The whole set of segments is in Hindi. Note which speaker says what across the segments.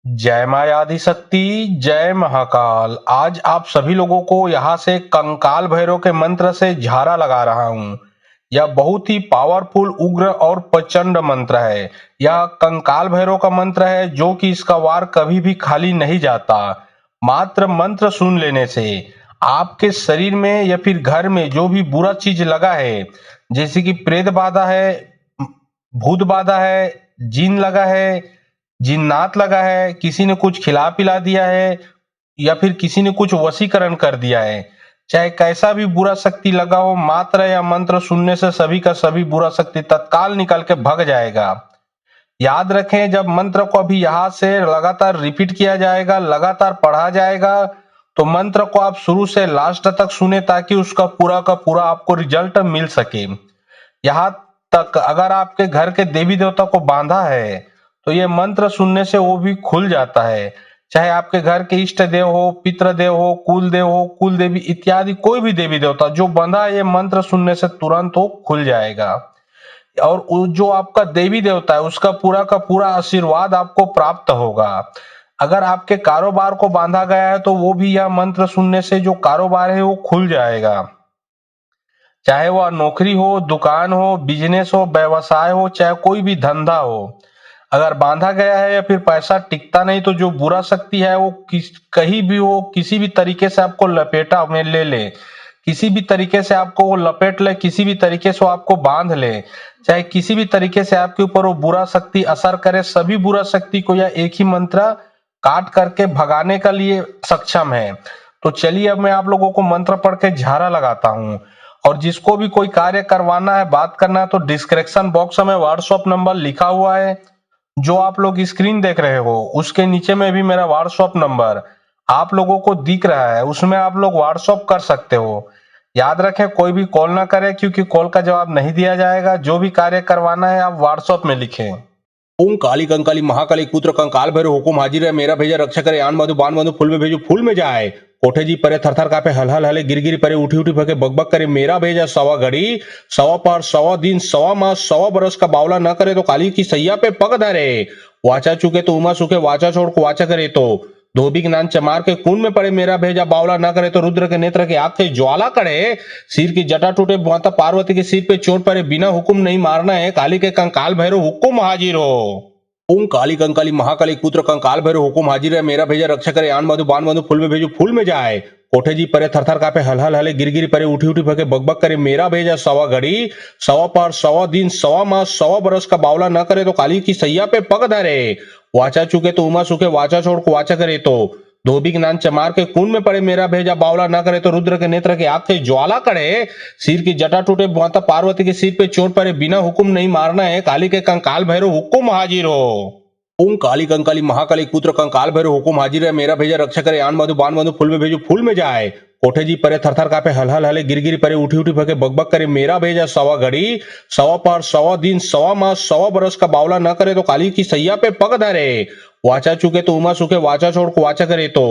Speaker 1: जय माया आदिशक्ति, जय महाकाल। आज आप सभी लोगों को यहाँ से कंकाल भैरव के मंत्र से झारा लगा रहा हूँ। यह बहुत ही पावरफुल, उग्र और प्रचंड मंत्र है। यह कंकाल भैरव का मंत्र है जो कि इसका वार कभी भी खाली नहीं जाता। मात्र मंत्र सुन लेने से आपके शरीर में या फिर घर में जो भी बुरा चीज लगा है, जैसे कि प्रेत बाधा है, भूत बाधा है, जिन लगा है, जिन्नात लगा है, किसी ने कुछ खिला पिला दिया है या फिर किसी ने कुछ वशीकरण कर दिया है, चाहे कैसा भी बुरा शक्ति लगा हो, मात्र या मंत्र सुनने से सभी का सभी बुरा शक्ति तत्काल निकल के भग जाएगा। याद रखें, जब मंत्र को अभी यहाँ से लगातार रिपीट किया जाएगा, लगातार पढ़ा जाएगा, तो मंत्र को आप शुरू से लास्ट तक सुने ताकि उसका पूरा का पूरा आपको रिजल्ट मिल सके। यहाँ तक अगर आपके घर के देवी देवता को बांधा है तो ये मंत्र सुनने से वो भी खुल जाता है। चाहे आपके घर के इष्ट देव हो, पितृदेव हो, कुल देवी इत्यादि कोई भी देवी देवता जो बंधा है, ये मंत्र सुनने से तुरंत वो खुल जाएगा। और जो आपका देवी देवता है उसका पूरा का पूरा आशीर्वाद आपको प्राप्त होगा। अगर आपके कारोबार को बांधा गया है तो वो भी यह मंत्र सुनने से जो कारोबार है वो खुल जाएगा। चाहे वह नौकरी हो, दुकान हो, बिजनेस हो, व्यवसाय हो, चाहे कोई भी धंधा हो, अगर बांधा गया है या फिर पैसा टिकता नहीं तो जो बुरा शक्ति है वो कहीं भी हो, किसी भी तरीके से आपको लपेटा में ले ले, किसी भी तरीके से आपको वो लपेट ले, किसी भी तरीके से वो आपको बांध ले, चाहे किसी भी तरीके से आपके ऊपर वो बुरा शक्ति असर करे, सभी बुरा शक्ति को यह एक ही मंत्र काट करके भगाने के लिए सक्षम है। तो चलिए अब मैं आप लोगों को मंत्र पढ़ के झारा लगाता हूँ। और जिसको भी कोई कार्य करवाना है, बात करना है, तो डिस्क्रिप्शन बॉक्स में व्हाट्सएप नंबर लिखा हुआ है जो आप लोग स्क्रीन देख रहे हो, उसके नीचे में भी मेरा व्हाट्सएप नंबर आप लोगों को दिख रहा है, उसमें आप लोग व्हाट्सएप कर सकते हो। याद रखें, कोई भी कॉल ना करे क्योंकि कॉल का जवाब नहीं दिया जाएगा। जो भी कार्य करवाना है आप व्हाट्सएप में लिखें।
Speaker 2: ओम काली कंकाली महाकाली पुत्र कंकाल भैरव हुकुम हाजिर है। मेरा भेजा रक्षा करे आन मधु बान मधु फूल में भेजो फूल में जाए। कोठे जी परे थरथर कापे हल हल हले गिर गिर परे उठी उठी भगे बकबक करे। मेरा भेजा सवा घड़ी सवा पार सवा दिन सवा मास सवा बरस का बावला न करे तो काली की सैया पे पग धरे। वाचा चुके तो उमा सुखे वाचा छोड़ को वाचा करे तो धोबी के नान चमार के खून में पड़े। मेरा भेजा बावला न करे तो रुद्र के नेत्र के आग से ज्वाला करे। सिर की जटा टूटे माता पार्वती के सिर पे चोट पड़े। बिना हुक्म नहीं मारना है। काली के कंकाल भैरव हुक्म हाजिर हो। ओम काली कंकाली महाकाली पुत्र कंकाल भैरव हुकुम हाजिर है। मेरा भेजा रक्षा करे आन मधु बान मधु फूल में भेजो फूल में जाए। कोठे जी परे थरथर कापे हल हल हले गिर गिर परे उठी उठी भगे बकबक करे। मेरा भेजा सवा घड़ी सवा पार सवा दिन सवा मास सवा बरस का बावला न करे तो काली की सैया पे पग धरे। वाचा चुके तो उमा सुखे वाचा छोड़ को वाचा करे तो धोबी के नान चमार के खून में पड़े। मेरा भेजा बावला न करे तो रुद्र के नेत्र के आग से ज्वाला करे। सिर की जटा टूटे माता पार्वती के सिर पे चोट पड़े। बिना हुक्म नहीं मारना है। काली के कंकाल भैरव हुक्म हाजिर हो। ओम काली कंकाली महाकाली पुत्र कंकाल भैरव हुकुम हाजिर है। मेरा भेजा रक्षा करे आन मधु बान मधु फूल में भेजो फूल में जाए। कोठे जी परे थरथर कापे हल हल हले गिर गिर परे उठी उठी भगे बकबक करे। मेरा भेजा सवा घड़ी सवा पार सवा दिन सवा मास सवा बरस का बावला न करे तो काली की सैया पे पग धरे। वाचा चुके तो उमा सुखे वाचा छोड़ को वाचा करे तो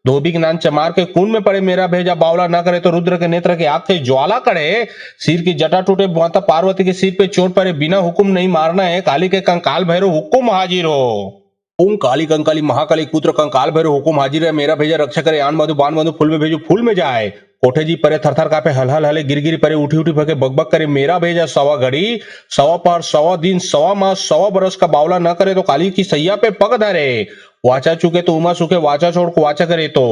Speaker 2: धोबी के नान चमार के खून में पड़े। मेरा भेजा बावला न करे तो रुद्र के नेत्र के आग से ज्वाला करे। सिर की जटा टूटे माता पार्वती के सिर पे चोट पड़े। बिना हुक्म नहीं मारना है। काली के कंकाल भैरव हुक्म हाजिर हो। ओम काली कंकाली महाकाली पुत्र कंकाल भैरव हुकुम हाजिर है। मेरा भेजा रक्षा करे आन मधु बान मधु फूल में भेजो फूल में जाए। कोठे जी परे थरथर कापे हल हल हले गिर गिर परे उठी उठी भगे बकबक करे। मेरा भेजा सवा घड़ी सवा पार सवा दिन सवा मास सवा बरस का बावला न करे तो काली की सैया पे पग धरे। वाचा चुके तो उमा सुखे वाचा छोड़ को वाचा करे तो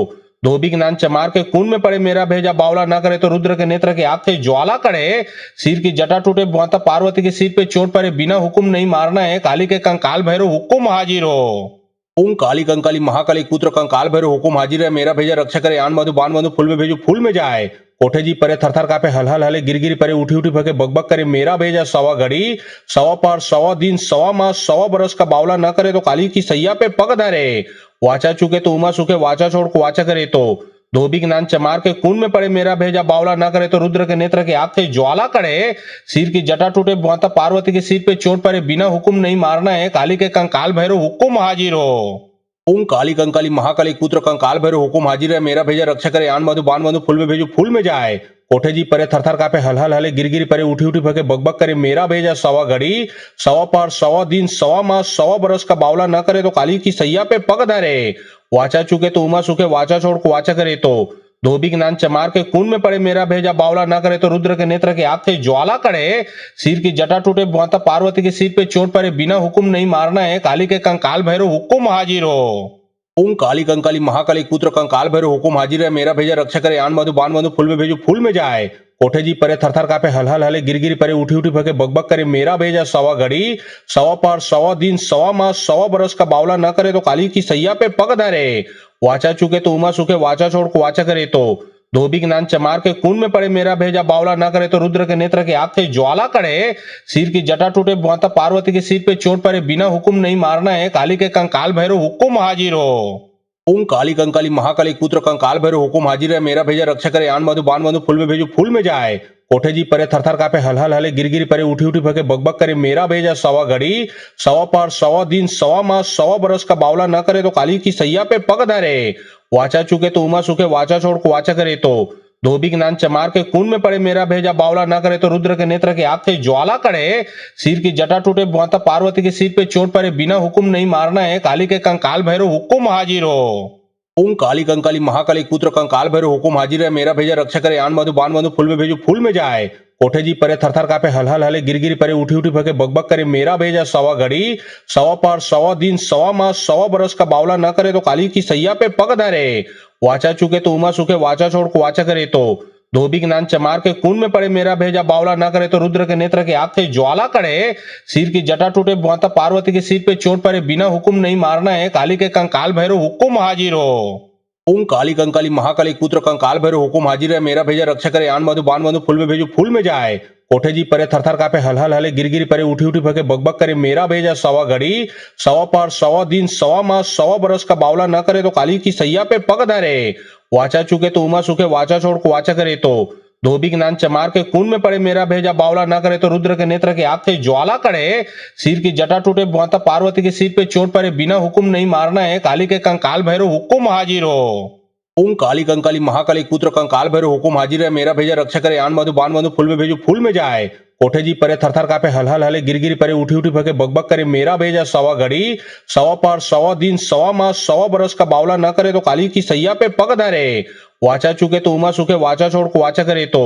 Speaker 2: धोबी के नान चमार के खून में पड़े। मेरा भेजा बावला न करे तो रुद्र के नेत्र के आग से ज्वाला करे। सिर की जटा टूटे माता पार्वती के सिर पे चोट पड़े। बिना हुक्म नहीं मारना है। काली के कंकाल भैरव हुक्म हाजिर हो। ओम काली कंकाली महाकाली पुत्र कंकाल भैरव हुकुम हाजिर है। मेरा भेजा रक्षा करे आन मधु बान मधु फूल में भेजो फूल में जाए। कोठे जी परे थरथर कापे हल हल हले गिर गिर परे उठी उठी भगे बकबक करे। मेरा भेजा सवा घड़ी सवा पार सवा दिन सवा मास सवा बरस का बावला न करे तो काली की सैया पे पग धरे। वाचा चुके तो उमा सुखे वाचा छोड़ को वाचा करे तो धोबी के नान चमार के खून में पड़े। मेरा भेजा बावला न करे तो रुद्र के नेत्र के आग से ज्वाला करे। सिर की जटा टूटे माता पार्वती के सिर पे चोट पड़े। बिना हुक्म नहीं मारना है। काली के कंकाल भैरव हुक्म हाजिर हो। ओम काली कंकाली महाकाली पुत्र कंकाल भैरव हुकुम हाजिर है। मेरा भेजा रक्षा करे आन मधु बान मधु फूल में भेजो फूल में जाए। कोठे जी परे थरथर कापे हलहल हले गिरगिरी परे उठी उठी भगे बकबक करे मेरा भेजा सवा घड़ी सवा पार सवा दिन सवा मास सवा बरस का बावला न करे तो काली की सैया पे पग धरे वाचा चुके तो उमा सुखे वाचा छोड़ को वाचा करे तो धोबी ज्ञान चमार के खून में पड़े मेरा भेजा बावला न करे तो रुद्र के नेत्र के आग से ज्वाला करे सिर की जटा टूटे माता पार्वती के सिर पे चोट पड़े बिना हुक्म नहीं मारना है काली के कंकाल भैरव हुक्म हाजिर हो। ओम काली कंकाली महाकाली पुत्र कंकाल भैरव हुकुम हाजिर है मेरा भेजा रक्षा करे आन मधु बान मधु फूल में भेजो फूल में जाए कोठे जी परे थरथर कापे हलहल हले गिरगिरी परे उठी उठी भगे बकबक करे मेरा भेजा सवा घड़ी सवा पार सवा दिन सवा मास सवा बरस का बावला न करे तो काली की सैया पे पग धरे वाचा चुके तो उमा सुखे वाचा छोड़ को वाचा करे तो धोबी ज्ञान चमार के खून में पड़े मेरा भेजा बावला न करे तो रुद्र के नेत्र के आग से ज्वाला करे सिर की जटा टूटे माता पार्वती के सिर पे चोट पड़े बिना हुक्म नहीं मारना है काली के कंकाल भैरव हुक्म हाजिर हो। ओम काली कंकाली महाकाली पुत्र कंकाल भैरव हुकुम हाजिर है मेरा भेजा रक्षा करे आन मधु बान मधु फूल में भेजो फूल में जाए कोठे जी परे थरथर कापे हलहल हले गिरगिरी परे उठी उठी भगे बकबक करे मेरा भेजा सवा घड़ी सवा पार सवा दिन सवा मास सवा बरस का बावला न करे तो काली की सैया पे पग धरे वाचा चुके तो उमा सुखे वाचा छोड़ को वाचा करे तो धोबी ज्ञान चमार के खून में पड़े मेरा भेजा बावला न करे तो रुद्र के नेत्र के आग से ज्वाला करे सिर की जटा टूटे माता पार्वती के सिर पे चोट पड़े बिना हुक्म नहीं मारना है काली के कंकाल भैरव हुक्म हाजिर हो। ओम काली कंकाली महाकाली पुत्र कंकाल भैरव हुकुम हाजिर है मेरा भेजा रक्षा करे आन मधु बान मधु फूल में भेजो फूल में जाए कोठे जी परे थरथर कापे हलहल हले गिरगिरी परे उठी उठी भगे बकबक करे मेरा भेजा सवा घड़ी सवा पार सवा दिन सवा मास सवा बरस का बावला न करे तो काली की सैया पे पग धरे वाचा चुके तो उमा सुखे वाचा छोड़ को वाचा करे तो धोबी ज्ञान चमार के खून में पड़े मेरा भेजा बावला न करे तो रुद्र के नेत्र के आग से ज्वाला करे सिर की जटा टूटे माता पार्वती के सिर पे चोट पड़े बिना हुक्म नहीं मारना है काली के कंकाल भैरव हुक्म हाजिर हो। ओम काली कंकाली महाकाली पुत्र कंकाल भैरव हुकुम हाजिर है मेरा भेजा रक्षा करे आन मधु बान मधु फूल में भेजो फूल में जाए कोठे जी परे थरथर कापे हलहल हले गिरगिरी परे उठी उठी भगे बकबक करे मेरा भेजा सवा घड़ी सवा पार सवा दिन सवा मास सवा बरस का बावला न करे तो काली की सैया पे पग धरे वाचा चुके तो उमा सुखे वाचा छोड़ को वाचा करे तो धोबी ज्ञान चमार के खून में पड़े मेरा भेजा बावला न करे तो रुद्र के नेत्र के आग से ज्वाला करे सिर की जटा टूटे माता पार्वती के सिर पे चोट पड़े बिना हुक्म नहीं मारना है काली के कंकाल भैरव हुक्म हाजिर हो। ओम काली कंकाली महाकाली पुत्र कंकाल भैरव हुकुम हाजिर है मेरा भेजा रक्षा करे आन मधु बान मधु फूल में भेजो फूल में जाए कोठे जी परे थरथर कापे हलहल हले गिरगिरी परे उठी उठी भगे बकबक करे मेरा भेजा सवा घड़ी सवा पार सवा दिन सवा मास सवा बरस का बावला न करे तो काली की सैया पे पग धरे वाचा चुके तो उमा सुखे वाचा छोड़ को वाचा करे तो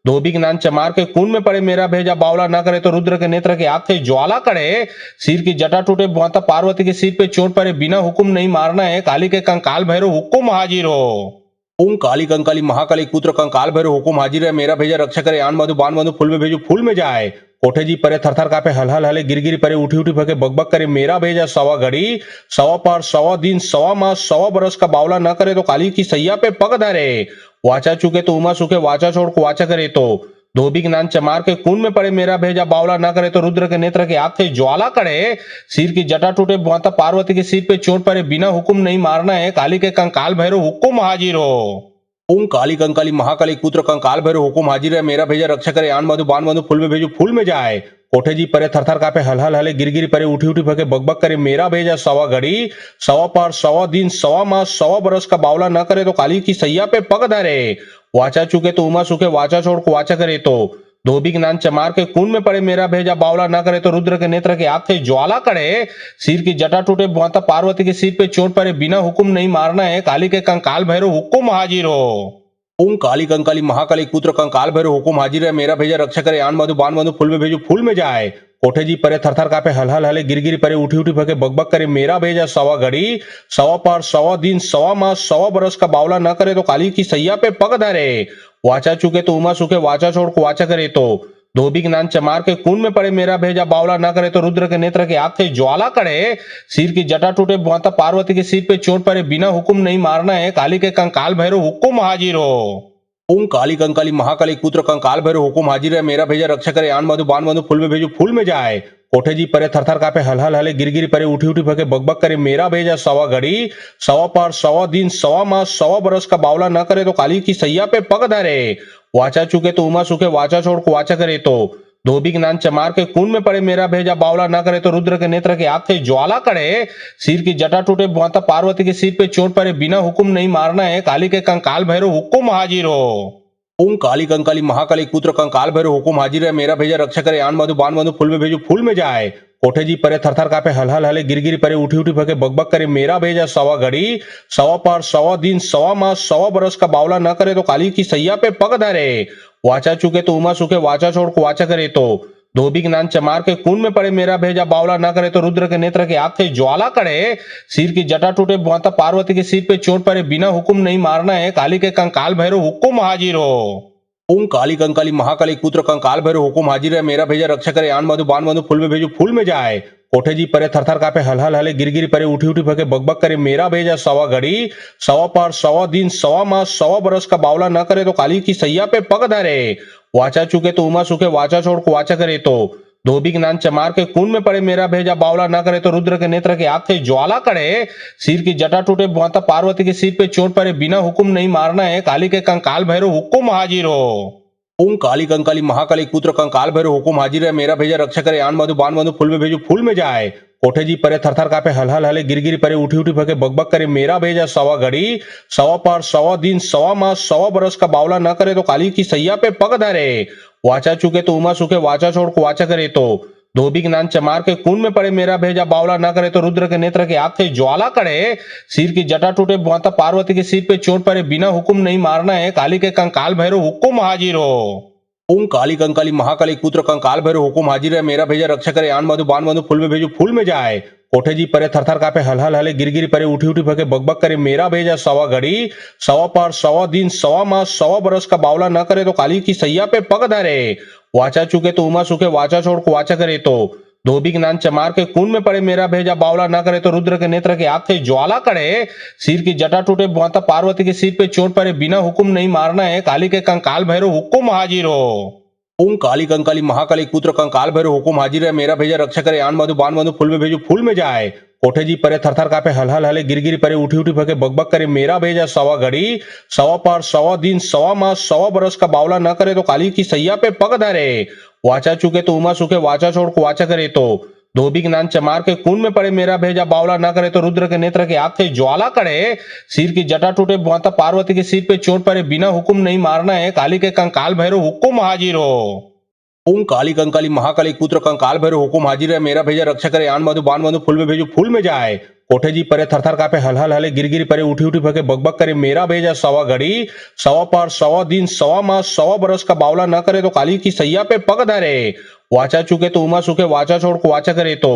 Speaker 2: धोबी ज्ञान चमार के खून में पड़े मेरा भेजा बावला न करे तो रुद्र के नेत्र के आग से ज्वाला करे सिर की जटा टूटे माता पार्वती के सिर पे चोट पड़े बिना हुक्म नहीं मारना है काली के कंकाल भैरव हुक्म हाजिर हो। ओम काली कंकाली महाकाली पुत्र कंकाल भैरव हुकुम हाजिर है मेरा भेजा रक्षा करे आन मधु बान मधु फूल में भेजो फूल में जाए कोठे जी परे थरथर कापे हलहल हले गिरगिरी परे उठी उठी भगे बकबक करे मेरा भेजा सवा घड़ी सवा पार सवा दिन सवा मास सवा बरस का बावला न करे तो काली की सैया पे पग धरे वाचा चुके तो उमा सुखे वाचा छोड़ को वाचा करे तो धोबी ज्ञान चमार के खून में पड़े मेरा भेजा बावला न करे तो रुद्र के नेत्र के आग से ज्वाला करे सिर की जटा टूटे माता पार्वती के सिर पे चोट पड़े बिना हुक्म नहीं मारना है काली के कंकाल भैरव हुक्म हाजिर हो। ओम काली कंकाली महाकाली पुत्र कंकाल भैरव हुकुम हाजिर है मेरा भेजा रक्षा करे आन मधु बान मधु फूल में भेजो फूल में जाए कोठे जी परे थरथर कापे हलहल हले गिरगिरी परे उठी उठी भगे बकबक करे मेरा भेजा सवा घड़ी सवा पार सवा दिन सवा मास सवा बरस का बावला न करे तो काली की सैया पे पग धरे वाचा चुके तो उमा सुखे वाचा छोड़ को वाचा करे तो धोबी ज्ञान चमार के खून में पड़े मेरा भेजा बावला न करे तो रुद्र के नेत्र के आग से ज्वाला करे सिर की जटा टूटे माता पार्वती के सिर पे चोट पड़े बिना हुक्म नहीं मारना है काली के कंकाल भैरव हुक्म हाजिर हो। ओम काली कंकाली महाकाली पुत्र कंकाल भैरव हुकुम हाजिर है मेरा भेजा रक्षा करे आन मधु बान मधु फूल में भेजो फूल में जाए कोठे जी परे थरथर कापे हलहल हले गिरगिरी परे उठी उठी भगे बकबक करे मेरा भेजा सवा घड़ी सवा पार सवा दिन सवा मास सवा बरस का बावला न करे तो काली की सैया पे पग धरे वाचा चुके तो उमा सुखे वाचा छोड़ को वाचा करे तो धोबी ज्ञान चमार के खून में पड़े मेरा भेजा बावला न करे तो रुद्र के नेत्र के आग से ज्वाला करे सिर की जटा टूटे माता पार्वती के सिर पे चोट पड़े बिना हुक्म नहीं मारना है काली के कंकाल भैरव हुक्म हाजिर हो। ओम काली कंकाली महाकाली पुत्र कंकाल भैरव हुकुम हाजिर है मेरा भेजा रक्षा करे आन मधु बान मधु फूल में भेजो फूल में जाए कोठे जी परे थरथर कापे हलहल हले गिरगिरी परे उठी उठी भगे बकबक करे मेरा भेजा सवा घड़ी सवा पार सवा दिन सवा मास सवा बरस का बावला न करे तो काली की सैया पे पग धरे वाचा चुके तो उमा सुखे वाचा छोड़ को वाचा करे तो धोबी ज्ञान चमार के खून में पड़े मेरा भेजा बावला न करे तो रुद्र के नेत्र के आग से ज्वाला करे सिर की जटा टूटे माता पार्वती के सिर पे चोट पड़े बिना हुक्म नहीं मारना है काली के कंकाल भैरव हुक्म हाजिर हो। ओम काली कंकाली महाकाली पुत्र कंकाल भैरव हुकुम हाजिर है मेरा भेजा रक्षा करे आन मधु बान मधु फूल में भेजो फूल में जाए कोठे जी परे थरथर कापे हल हल हले गिर गिर परे उठी उठी भगे बकबक करे मेरा भेजा सवा घड़ी सवा पार सवा दिन सवा मास सवा बरस का बावला न करे तो काली की सैया पे पग धरे वाचा चुके तो उमा सुखे वाचा छोड़ को वाचा करे तो धोबी ज्ञान चमार के खून में पड़े मेरा भेजा बावला न करे तो रुद्र के नेत्र के आग से ज्वाला करे सिर की जटा टूटे माता पार्वती के सिर पे चोट पड़े बिना हुक्म नहीं मारना है काली के कंकाल भैरव हुक्म हाजिर हो। ओम काली कंकाली महाकाली पुत्र कंकाल भैरव हुकुम हाजिर है मेरा भेजा रक्षा करे आन मधु बान मधु फूल में भेजो फूल में जाए कोठे जी परे थरथर कापे हल हल हले गिर गिर परे उठी उठी भगे बकबक करे मेरा भेजा सवा घड़ी सवा पार सवा दिन सवा मास सवा बरस का बावला न करे तो काली की सैया पे पग धरे वाचा चुके तो उमा सुखे वाचा छोड़ को वाचा करे तो धोबी ज्ञान चमार के खून में पड़े मेरा भेजा बावला न करे तो रुद्र के नेत्र के आग से ज्वाला करे सिर की जटा टूटे माता पार्वती के सिर पे चोट पड़े बिना हुक्म नहीं मारना है काली के कंकाल भैरव हुक्म हाजिर हो। ओम काली कंकाली महाकाली पुत्र कंकाल भैरव हुकुम हाजिर है मेरा भेजा रक्षा करे आन मधु बान मधु फूल में भेजो फूल में जाए कोठे जी परे थरथर कापे हल हल हले गिर गिर परे उठी उठी भगे बकबक करे मेरा भेजा सवा घड़ी सवा पार सवा दिन सवा मास सवा बरस का बावला न करे तो काली की सैया पे पग धरे वाचा चुके तो उमा सुखे वाचा छोड़ को वाचा करे तो धोबी ज्ञान चमार के खून में पड़े मेरा भेजा बावला न करे तो रुद्र के नेत्र के आग से ज्वाला करे सिर की जटा टूटे माता पार्वती के सिर पे चोट पड़े बिना हुक्म नहीं मारना है काली के कंकाल भैरव हुक्म हाजिर हो। ओम काली कंकाली महाकाली पुत्र कंकाल भैरव हुकुम हाजिर है मेरा भेजा रक्षा करे आन मधु बान मधु फूल में भेजो फूल में जाए कोठे जी परे थरथर कापे हल हल हले गिर गिर परे उठी उठी भगे बकबक करे मेरा भेजा सवा घड़ी सवा पार सवा दिन सवा मास सवा बरस का बावला न करे तो काली की सैया पे पग धरे वाचा चुके तो उमा सुखे वाचा छोड़ को वाचा करे तो धोबी ज्ञान चमार के खून में पड़े मेरा भेजा बावला न करे तो रुद्र के नेत्र के आग से ज्वाला करे सिर की जटा टूटे माता पार्वती के सिर पे चोट पड़े बिना हुक्म नहीं मारना है काली के कंकाल भैरव हुक्म हाजिर हो। ओम काली कंकाली महाकाली पुत्र कंकाल भैरव हुकुम हाजिर है मेरा भेजा रक्षा करे आन मधु बान मधु फूल में भेजो फूल में जाए कोठे जी परे थरथर कापे हल हल हले गिर गिर परे उठी उठी भगे बकबक करे मेरा भेजा सवा घड़ी सवा पार सवा दिन सवा मास सवा बरस का बावला न करे तो काली की सैया पे पग धरे वाचा चुके तो उमा सुखे वाचा छोड़ को वाचा करे तो धोबी ज्ञान चमार के खून में पड़े मेरा भेजा बावला न करे तो रुद्र के नेत्र के आग से ज्वाला करे सिर की जटा टूटे माता पार्वती के सिर पे चोट पड़े बिना हुक्म नहीं मारना है काली के कंकाल भैरव हुक्म हाजिर हो। ओम काली कंकाली महाकाली पुत्र कंकाल भैरव हुकुम हाजिर है मेरा भेजा रक्षा करे आन मधु बान मधु फूल में भेजो फूल में जाए कोठे जी परे थरथर कापे हल हल हले गिर गिर परे उठी उठी भगे बकबक करे मेरा भेजा सवा घड़ी सवा पार सवा दिन सवा मास सवा बरस का बावला न करे तो काली की सैया पे पग धरे वाचा चुके तो उमा सुखे वाचा छोड़ को वाचा करे तो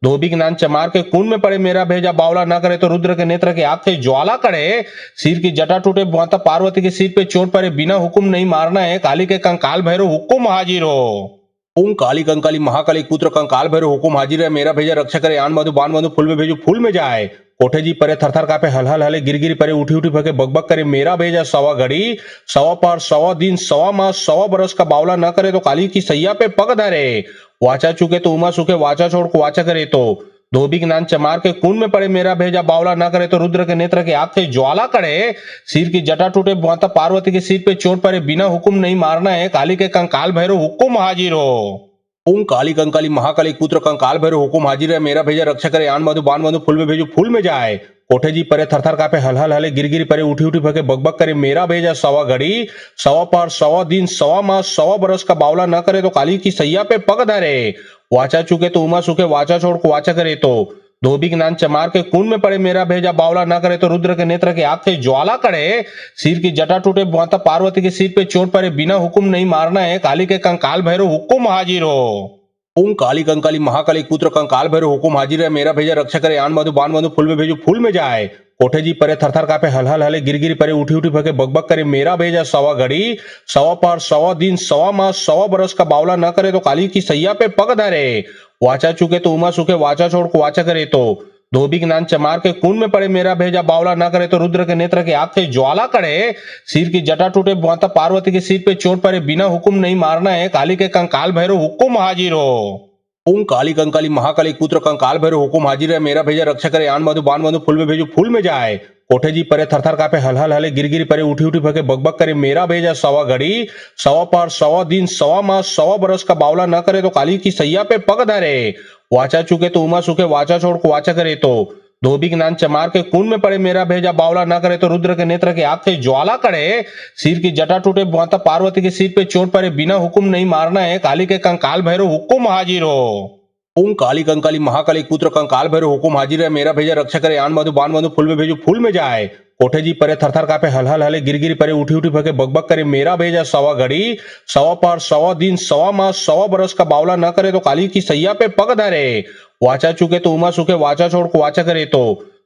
Speaker 2: धोबी ज्ञान चमार के खून में पड़े मेरा भेजा बावला न करे तो रुद्र के नेत्र के आग से ज्वाला करे सिर की जटा टूटे माता पार्वती के सिर पे चोट पड़े बिना हुक्म नहीं मारना है काली के कंकाल भैरव हुक्म हाजिर हो। ओम काली कंकाली महाकाली पुत्र कंकाल भैरव हुकुम हाजिर है मेरा भेजा रक्षा करे आन मधु बान मधु फूल में भेजो फूल में जाए कोठे जी परे थरथर कापे हल हल हले गिर गिर परे उठी उठी भगे बकबक करे मेरा भेजा सवा घड़ी सवा पार सवा दिन सवा मास सवा बरस का बावला न करे तो काली की सैया पे पग धरे वाचा चुके तो उमा सुखे वाचा छोड़ को वाचा करे तो धोबी ज्ञान चमार के खून में पड़े मेरा भेजा बावला न करे तो रुद्र के नेत्र के आग से ज्वाला करे सिर की जटा टूटे माता पार्वती के सिर पे चोट पड़े बिना हुक्म नहीं मारना है काली के कंकाल भैरव हुक्म हाजिर हो। ओम काली कंकाली महाकाली पुत्र कंकाल भैरव हुकुम हाजिर है मेरा भेजा रक्षा करे आन मधु बान मधु फूल में भेजो फूल में जाए कोठे जी परे थरथर कापे हल हल हले गिर गिर परे उठी उठी भगे बकबक करे मेरा भेजा सवा घड़ी सवा पार सवा दिन सवा मास सवा बरस का बावला न करे तो काली की सैया पे पग धरे वाचा चुके तो उमा सुखे वाचा छोड़ को वाचा करे तो धोबी ज्ञान चमार के खून में पड़े मेरा भेजा बावला न करे तो रुद्र के नेत्र के आग से ज्वाला करे सिर की जटा टूटे माता पार्वती के सिर पे चोट पड़े बिना हुक्म नहीं मारना है काली के कंकाल भैरव हुक्म हाजिर हो। ओम काली कंकाली महाकाली पुत्र कंकाल भैरव हुकुम हाजिर है मेरा भेजा रक्षा करे आन मधु बान मधु फूल में भेजो फूल में जाए कोठे जी परे थरथर कापे हल हल हले गिर गिर परे उठी उठी भगे बकबक करे मेरा भेजा सवा घड़ी सवा पार सवा दिन सवा मास सवा बरस का बावला न करे तो काली की सैया पे पग धरे वाचा चुके तो उमा सुखे वाचा छोड़ को वाचा करे तो धोबी ज्ञान चमार के खून में पड़े मेरा भेजा बावला न करे तो रुद्र के नेत्र के आग से ज्वाला करे सिर की जटा टूटे माता पार्वती के सिर पे चोट पड़े बिना हुक्म नहीं मारना है काली के कंकाल भैरव हुक्म हाजिर हो। ओम काली कंकाली महाकाली पुत्र कंकाल भैरव हुकुम हाजिर है मेरा भेजा रक्षा करे आन मधु बान मधु फूल में भेजो फूल में जाए कोठे जी परे थरथर कापे हल हल हले गिर गिर परे उठी उठी भगे बकबक करे मेरा भेजा सवा घड़ी सवा पार सवा दिन सवा मास सवा बरस का बावला न करे तो काली की सैया पे पग धरे वाचा चुके तो उमा सुखे वाचा छोड़ को वाचा करे तो धोबी ज्ञान चमार के कुंड में पड़े मेरा भेजा बावला न करे तो रुद्र के नेत्र के आग से ज्वाला करे, सिर की जटा टूटे माता पार्वती के सिर पे चोट पड़े, बिना हुक्म नहीं मारना है, काली के कंकाल भैरव हुक्म हाजिर हो। ओम काली कंकाली महाकाली पुत्र कंकाल भैरव हुकुम हाजिर है, मेरा भेजा रक्षा करे, आन मधु बान मधु फूल में भेजो फूल में जाए। कोठे जी परे थरथर कापे, हल हल हले गिर गिर परे, उठी उठी फके बकबक करे, मेरा भेजा सवा घड़ी सवा पार सवा दिन सवा मास सवा बरस का बावला न करे तो काली की सैया पे पग धरे। वाचा चुके तो उमा सुखे, वाचा छोड़ को वाचा करे तो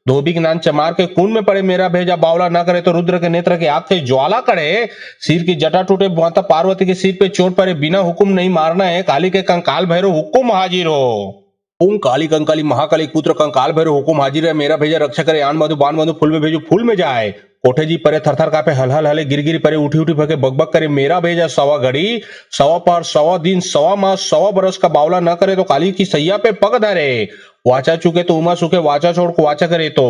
Speaker 2: धोबी ज्ञान चमार के कुंड में पड़े मेरा भेजा बावला न करे तो रुद्र के नेत्र के आग से ज्वाला करे, सिर की जटा टूटे माता पार्वती के सिर पे चोट पड़े, बिना हुक्म नहीं मारना है, काली के कंकाल भैरव हुक्म हाजिर हो। ओम काली कंकाली महाकाली पुत्र कंकाल भैरव हुकुम हाजिर है, मेरा भेजा रक्षा करे, आन मधु बान मधु फूल में भेजो फूल में जाए। कोठे जी परे थरथर कापे, हल हल हले गिर गिर परे, उठी उठी फके बकबक करे, मेरा भेजा सवा घड़ी सवा पार सवा दिन सवा मास सवा बरस का बावला न करे तो काली की सैया पे पग धरे। वाचा चुके तो उमा सुखे, वाचा छोड़ को वाचा करे तो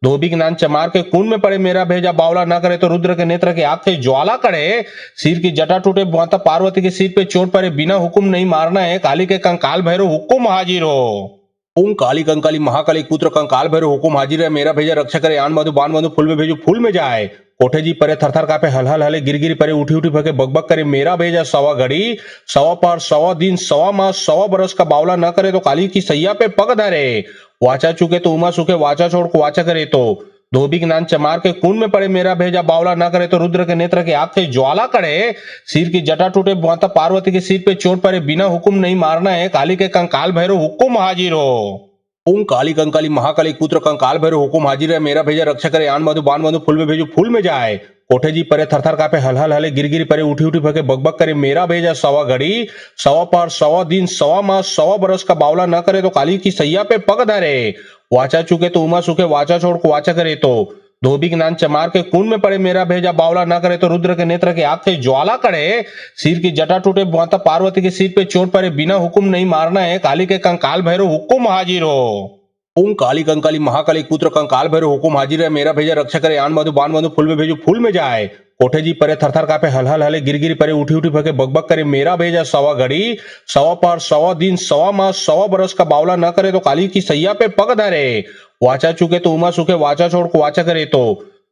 Speaker 2: धोबी ज्ञान चमार के कुंड में पड़े मेरा भेजा बावला न करे तो रुद्र के नेत्र के आग से ज्वाला करे, सिर की जटा टूटे माता पार्वती के सिर पे चोट पड़े, बिना हुक्म नहीं मारना है, काली के कंकाल भैरव हुक्म हाजिर हो। ओम काली कंकाली महाकाली पुत्र कंकाल भैरव हुकुम हाजिर है, मेरा भेजा रक्षा करे, आन मधु बान मधु फूल में भेजो फूल में जाए। कोठे जी परे थरथर कापे, हल हल हले गिर गिर परे, उठी उठी फके बकबक करे, मेरा भेजा सवा घड़ी सवा पार सवा दिन सवा मास सवा बरस का बावला न करे तो काली की सैया पे पग धरे। वाचा चुके तो उमा सुखे, वाचा छोड़ को वाचा करे तो धोबी ज्ञान चमार के कुंड में पड़े मेरा भेजा बावला न करे तो रुद्र के नेत्र के आग से ज्वाला करे, सिर की जटा टूटे माता पार्वती के सिर पे चोट पड़े, बिना हुक्म नहीं मारना है, काली के कंकाल भैरव हुक्म हाजिर हो। ओम काली कंकाली महाकाली पुत्र कंकाल भैरव हुकुम हाजिर है, मेरा भेजा रक्षा करे, आन मधु बान मधु फूल में भेजो फूल में जाए। कोठे जी परे थरथर कापे, हल हल हले गिर गिर परे, उठी उठी फके बकबक करे, मेरा भेजा सवा घड़ी सवा पार सवा दिन सवा मास सवा बरस का बावला न करे तो काली की सैया पे पग धरे। वाचा चुके तो उमा सुखे, वाचा छोड़ को वाचा करे तो धोबी ज्ञान चमार के कुंड में पड़े मेरा भेजा बावला न करे तो रुद्र के नेत्र के आग से ज्वाला करे, सिर की जटा टूटे माता पार्वती के सिर पे चोट पड़े, बिना हुक्म नहीं मारना है, काली के कंकाल भैरव हुक्म हाजिर हो। ओम काली कंकाली महाकाली पुत्र कंकाल भैरव हुकुम हाजिर है, मेरा भेजा रक्षा करे, आन मधु बान मधु फूल में भेजो फूल में जाए। कोठे जी परे थरथर कापे, हल हल हले गिर गिर परे, उठी उठी फके बकबक करे, मेरा भेजा सवा घड़ी सवा पार सवा दिन सवा मास सवा बरस का बावला न करे तो काली की सैया पे पग धरे। वाचा चुके तो उमा सुखे, वाचा छोड़ को वाचा करे तो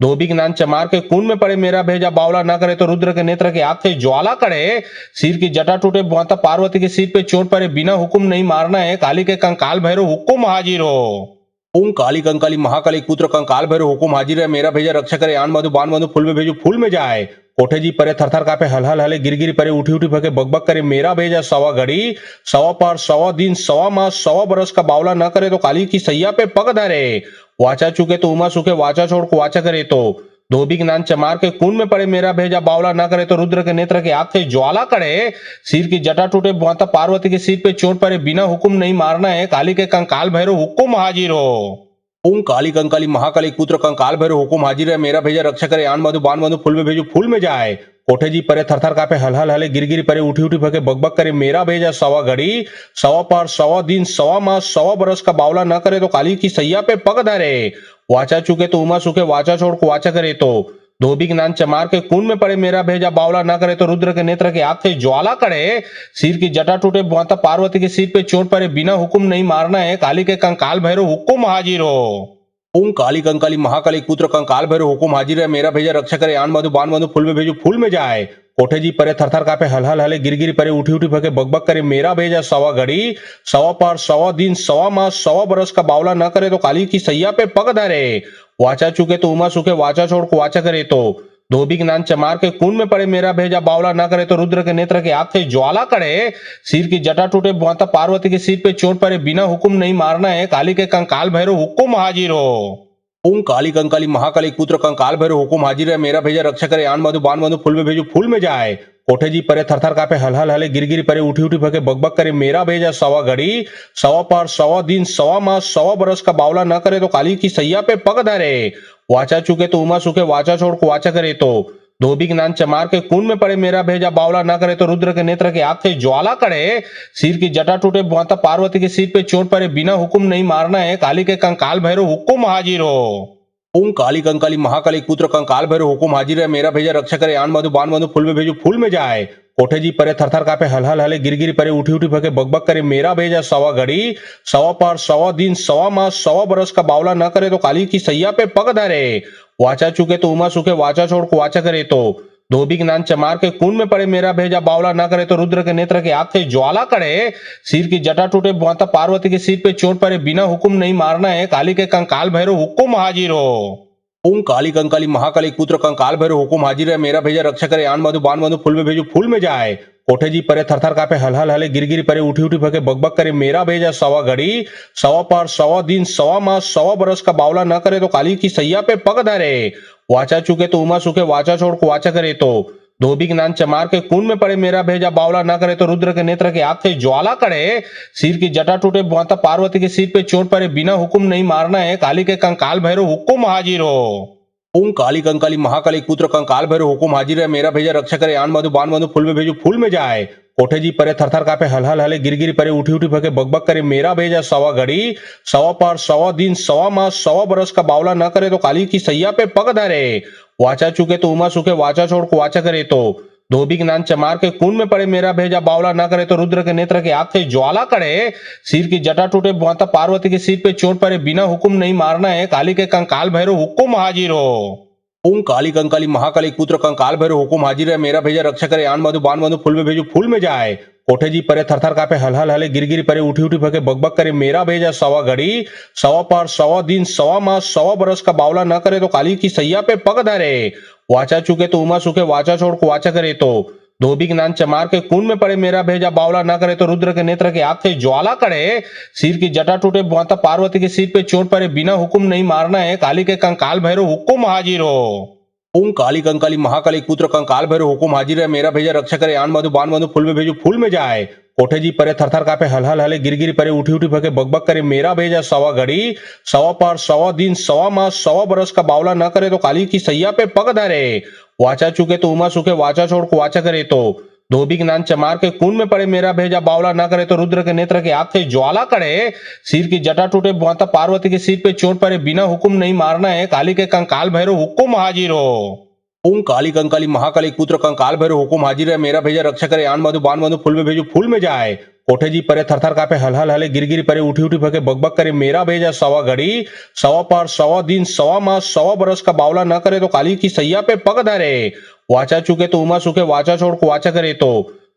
Speaker 2: धोबी ज्ञान चमार के कुंड में पड़े मेरा भेजा बावला न करे तो रुद्र के नेत्र के आग से ज्वाला करे, सिर की जटा टूटे माता पार्वती के सिर पे चोट पड़े, बिना हुक्म नहीं मारना है, काली के कंकाल भैरव हुक्म हाजिर हो। ओम काली कंकाली महाकाली पुत्र कंकाल भैरव हुकुम हाजिर है, मेरा भेजा रक्षा करे, आन मधु बान मधु फूल में भेजो फूल में जाए। कोठे जी परे थरथर कापे, हल हल हले गिर गिर परे, उठी उठी फके बकबक करे, मेरा भेजा सवा घड़ी सवा पार सवा दिन सवा मास सवा बरस का बावला न करे तो काली की सैया पे पग धरे। वाचा चुके तो उमा सुखे, वाचा छोड़ को वाचा करे तो धोबी ज्ञान चमार के कुंड में पड़े मेरा भेजा बावला न करे तो रुद्र के नेत्र के आग से ज्वाला करे, सिर की जटा टूटे माता पार्वती के सिर पे चोट पड़े, बिना हुक्म नहीं मारना है, काली के कंकाल भैरव हुक्म हाजिर हो। ओम काली कंकाली महाकाली पुत्र कंकाल भैरव हुकुम हाजिर है, मेरा भेजा रक्षा करे, आन मधु बान मधु फूल में भेजो फूल में जाए। कोठे जी परे थरथर कापे, हल हल हले गिर गिर परे, उठी उठी फके बकबक करे, मेरा भेजा सवा घड़ी सवा पार सवा दिन सवा मास सवा बरस का बावला न करे तो काली की सैया पे पग धरे। वाचा चुके तो उमा सुखे, वाचा छोड़ को वाचा करे तो धोबी ज्ञान चमार के कुंड में पड़े मेरा भेजा बावला न करे तो रुद्र के नेत्र के आग से ज्वाला करे, सिर की जटा टूटे माता पार्वती के सिर पे चोट पड़े, बिना हुक्म नहीं मारना है, काली के कंकाल भैरव हुक्म हाजिर हो। ओम काली कंकाली महाकाली पुत्र कंकाल भैरव हुकुम हाजिर है, मेरा भेजा रक्षा करे, आन मधु बान मधु फूल में भेजो फूल में जाए। कोठे जी परे थरथर कापे, हल हल हले गिर गिर परे, उठी उठी फके बकबक करे, मेरा भेजा सवा घड़ी सवा पार सवा दिन सवा मास सवा बरस का बावला न करे तो काली की सैया पे पग धरे। वाचा चुके तो उमा सुखे, वाचा छोड़ को वाचा करे तो धोबी ज्ञान चमार के कुंड में पड़े मेरा भेजा बावला न करे तो रुद्र के नेत्र के आग से ज्वाला करे, सिर की जटा टूटे माता पार्वती के सिर पे चोट पड़े, बिना हुक्म नहीं मारना है, काली के कंकाल भैरव हुक्म हाजिर हो। ओम काली कंकाली महाकाली पुत्र कंकाल भैरव हुकुम हाजिर है, मेरा भेजा रक्षा करे, आन मधु बान मधु फूल में भेजो फूल में जाए। कोठे जी परे थरथर कापे, हल हल हले गिर गिर परे, उठी उठी फके बकबक करे, मेरा भेजा सवा घड़ी सवा पार सवा दिन सवा मास सवा बरस का बावला न करे तो काली की सैया पे पग धरे। वाचा चुके तो उमा सुखे, वाचा छोड़ को वाचा करे तो धोबी ज्ञान चमार के कुंड में पड़े मेरा भेजा बावला न करे तो रुद्र के नेत्र के आग से ज्वाला करे, सिर की जटा टूटे माता पार्वती के सिर पे चोट पड़े, बिना हुक्म नहीं मारना है, काली के कंकाल भैरव हुक्म हाजिर हो। ओम काली कंकाली महाकाली पुत्र कंकाल भैरव हुकुम हाजिर है मेरा भेजा रक्षा करे आन मधु बान मधु फूल में भेजो फूल में जाए कोठे जी परे थरथर कापे हल हल हले गिर गिर परे उठी उठी भगे बकबक करे मेरा भेजा सवा घड़ी सवा पार सवा दिन सवा मास सवा बरस का बावला न करे तो काली की सैया पे पग धरे वाचा चुके तो उमा सुखे वाचा छोड़ को वाचा करे तो धोबी ज्ञान चमार के कुंड में पड़े मेरा भेजा बावला ना करे तो रुद्र के नेत्र के आग से ज्वाला करे सिर की जटा टूटे माता पार्वती के सिर पे चोट पड़े बिना हुक्म नहीं मारना है काली के कंकाल भैरव हुक्म हाजिर हो ओम काली कंकाली महाकाली पुत्र कंकाल भैरव हुकुम हाजिर है मेरा भेजा रक्षा करे आन मधु बान मधु फूल में भेजो फूल में जाए कोठे जी परे थरथर कापे हल हल हले गिर गिर परे उठी उठी भगे बकबक करे मेरा भेजा सवा घड़ी सवा पार सवा दिन सवा मास सवा बरस का बावला न करे तो काली की सैया पे पग धरे वाचा चुके तो उमा सुखे वाचा छोड़ को वाचा करे तो धोबी ज्ञान चमार के कुंड में पड़े मेरा भेजा बावला ना करे तो रुद्र के नेत्र के आग से ज्वाला करे सिर की जटा टूटे माता पार्वती के सिर पे चोट पड़े बिना हुक्म नहीं मारना है काली के कंकाल भैरव हुक्म हाजिर हो ओम काली कंकाली महाकाली पुत्र कंकाल भैरव हुकुम हाजिर है मेरा भेजा रक्षा करे आन मधु बान मधु फूल में भेजो फूल में जाए कोठे जी परे थरथर कापे हल हल हले गिर गिर परे उठी उठी भगे बकबक करे मेरा भेजा सवा घड़ी सवा पार सवा दिन सवा मास सवा बरस का बावला न करे तो काली की सैया पे पग धरे वाचा चुके तो उमा सुखे वाचा छोड़ को वाचा करे तो धोबी ज्ञान चमार के कुंड में पड़े मेरा भेजा बावला ना करे तो रुद्र के नेत्र के आग से ज्वाला करे सिर की जटा टूटे माता पार्वती के सिर पे चोट पड़े बिना हुक्म नहीं मारना है काली के कंकाल भैरव हुक्म हाजिर हो ओम काली कंकाली महाकाली पुत्र कंकाल भैरव हुकुम हाजिर है मेरा भेजा रक्षा करे आन मधु बान मधु फूल में भेजो फूल में जाए कोठे जी परे थरथर कापे हल हल हले गिर गिर परे उठी उठी भगे बकबक करे मेरा भेजा सवा घड़ी सवा पार सवा दिन सवा मास सवा बरस का बावला न करे तो काली की सैया पे पग धरे वाचा चुके तो उमा सुखे वाचा छोड़ को वाचा करे तो धोबी ज्ञान चमार के कुंड में पड़े मेरा भेजा बावला ना करे तो रुद्र के नेत्र के आग से ज्वाला करे सिर की जटा टूटे माता पार्वती के सिर पे चोट पड़े बिना हुक्म नहीं मारना है काली के कंकाल भैरव हुक्म हाजिर हो ओम काली कंकाली महाकाली पुत्र कंकाल भैरव हुकुम हाजिर है मेरा भेजा रक्षा करे आन मधु बान मधु फूल में भेजो फूल में जाए कोठे जी परे थरथर कापे हल हल हले गिर गिर परे उठी उठी भगे बकबक करे मेरा भेजा सवा घड़ी सवा पार सवा दिन सवा मास सवा बरस का बावला न करे तो काली की सैया पे पग धरे वाचा चुके तो उमा सुखे वाचा छोड़ को वाचा करे तो धोबी ज्ञान चमार के कुंड में पड़े मेरा भेजा बावला ना करे तो रुद्र के नेत्र के आग से ज्वाला करे सिर की जटा टूटे माता पार्वती के सिर पे चोट पड़े बिना हुक्म नहीं मारना है काली के कंकाल भैरव हुक्म हाजिर हो ओम काली कंकाली महाकाली पुत्र कंकाल भैरव हुकुम हाजिर है मेरा भेजा रक्षा करे आन मधु बान मधु फूल में भेजो फूल में जाए कोठे जी परे थरथर कापे हल हल हले गिर गिर परे उठी उठी भगे बकबक करे मेरा भेजा सवा घड़ी सवा पार सवा दिन सवा मास सवा बरस का बावला न करे तो काली की सैया पे पग धरे वाचा चुके तो उमा सुखे वाचा छोड़ को वाचा करे तो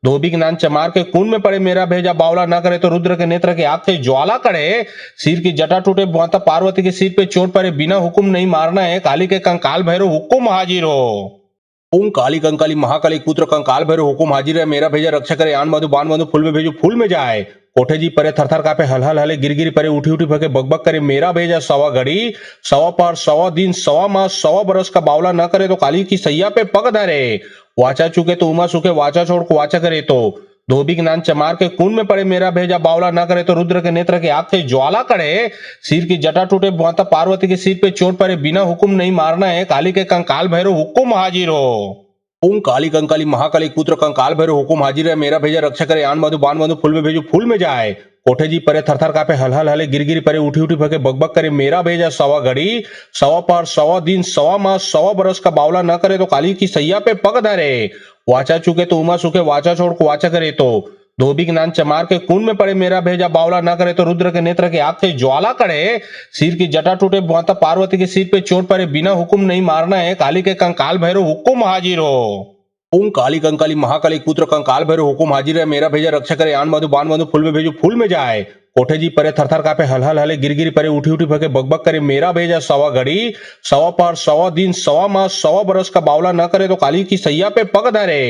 Speaker 2: धोबी ज्ञान चमार के कुंड में पड़े मेरा भेजा बावला ना करे तो रुद्र के नेत्र के आग से ज्वाला करे सिर की जटा टूटे माता पार्वती के सिर पे चोट पड़े बिना हुक्म नहीं मारना है काली के कंकाल भैरव हुक्म हाजिर हो ओम काली कंकाली महाकाली पुत्र कंकाल भैरव हुकुम हाजिर है मेरा भेजा रक्षा करे आन मधु बान मधु फूल में भेजो फूल में जाए कोठे जी परे थरथर कापे हल हल हले गिर गिर परे उठी उठी भगे बकबक करे मेरा भेजा सवा घड़ी सवा पार सवा दिन सवा मास सवा बरस का बावला न करे तो काली की सैया पे पग धरे वाचा चुके तो उमा सुखे वाचा छोड़ को वाचा करे तो धोबी ज्ञान चमार के कुंड में पड़े मेरा भेजा बावला ना करे तो रुद्र के नेत्र के आग से ज्वाला करे सिर की जटा टूटे माता पार्वती के सिर पे चोट पड़े बिना हुक्म नहीं मारना है काली के कंकाल भैरव हुक्म हाजिर हो ओम काली कंकाली महाकाली पुत्र कंकाल भैरव हुकुम हाजिर है मेरा भेजा रक्षा करे आन मधु बान मधु फूल में भेजो फूल में जाए कोठे जी परे थरथर कापे हल हल हले गिर गिर परे उठी उठी भगे बकबक करे मेरा भेजा सवा घड़ी सवा पार सवा दिन सवा मास सवा बरस का बावला न करे तो काली की सैया पे पग धरे वाचा चुके तो उमा सुखे वाचा छोड़ को वाचा करे तो धोबी ज्ञान चमार के कुंड में पड़े मेरा भेजा बावला ना करे तो रुद्र के नेत्र के आग से ज्वाला करे सिर की जटा टूटे माता पार्वती के सिर पे चोट पड़े बिना हुक्म नहीं मारना है काली के कंकाल भैरव हुक्म हाजिर हो ओम काली कंकाली महाकाली पुत्र कंकाल भैरव हुकुम हाजिर है मेरा भेजा रक्षा करे आन मधु बान मधु फूल में भेजो फूल में जाए कोठे जी परे थरथर कापे हल हल हले गिर गिर परे उठी उठी भगे बकबक करे मेरा भेजा सवा घड़ी सवा पार सवा दिन सवा मास सवा बरस का बावला न करे तो काली की सैया पे पग धरे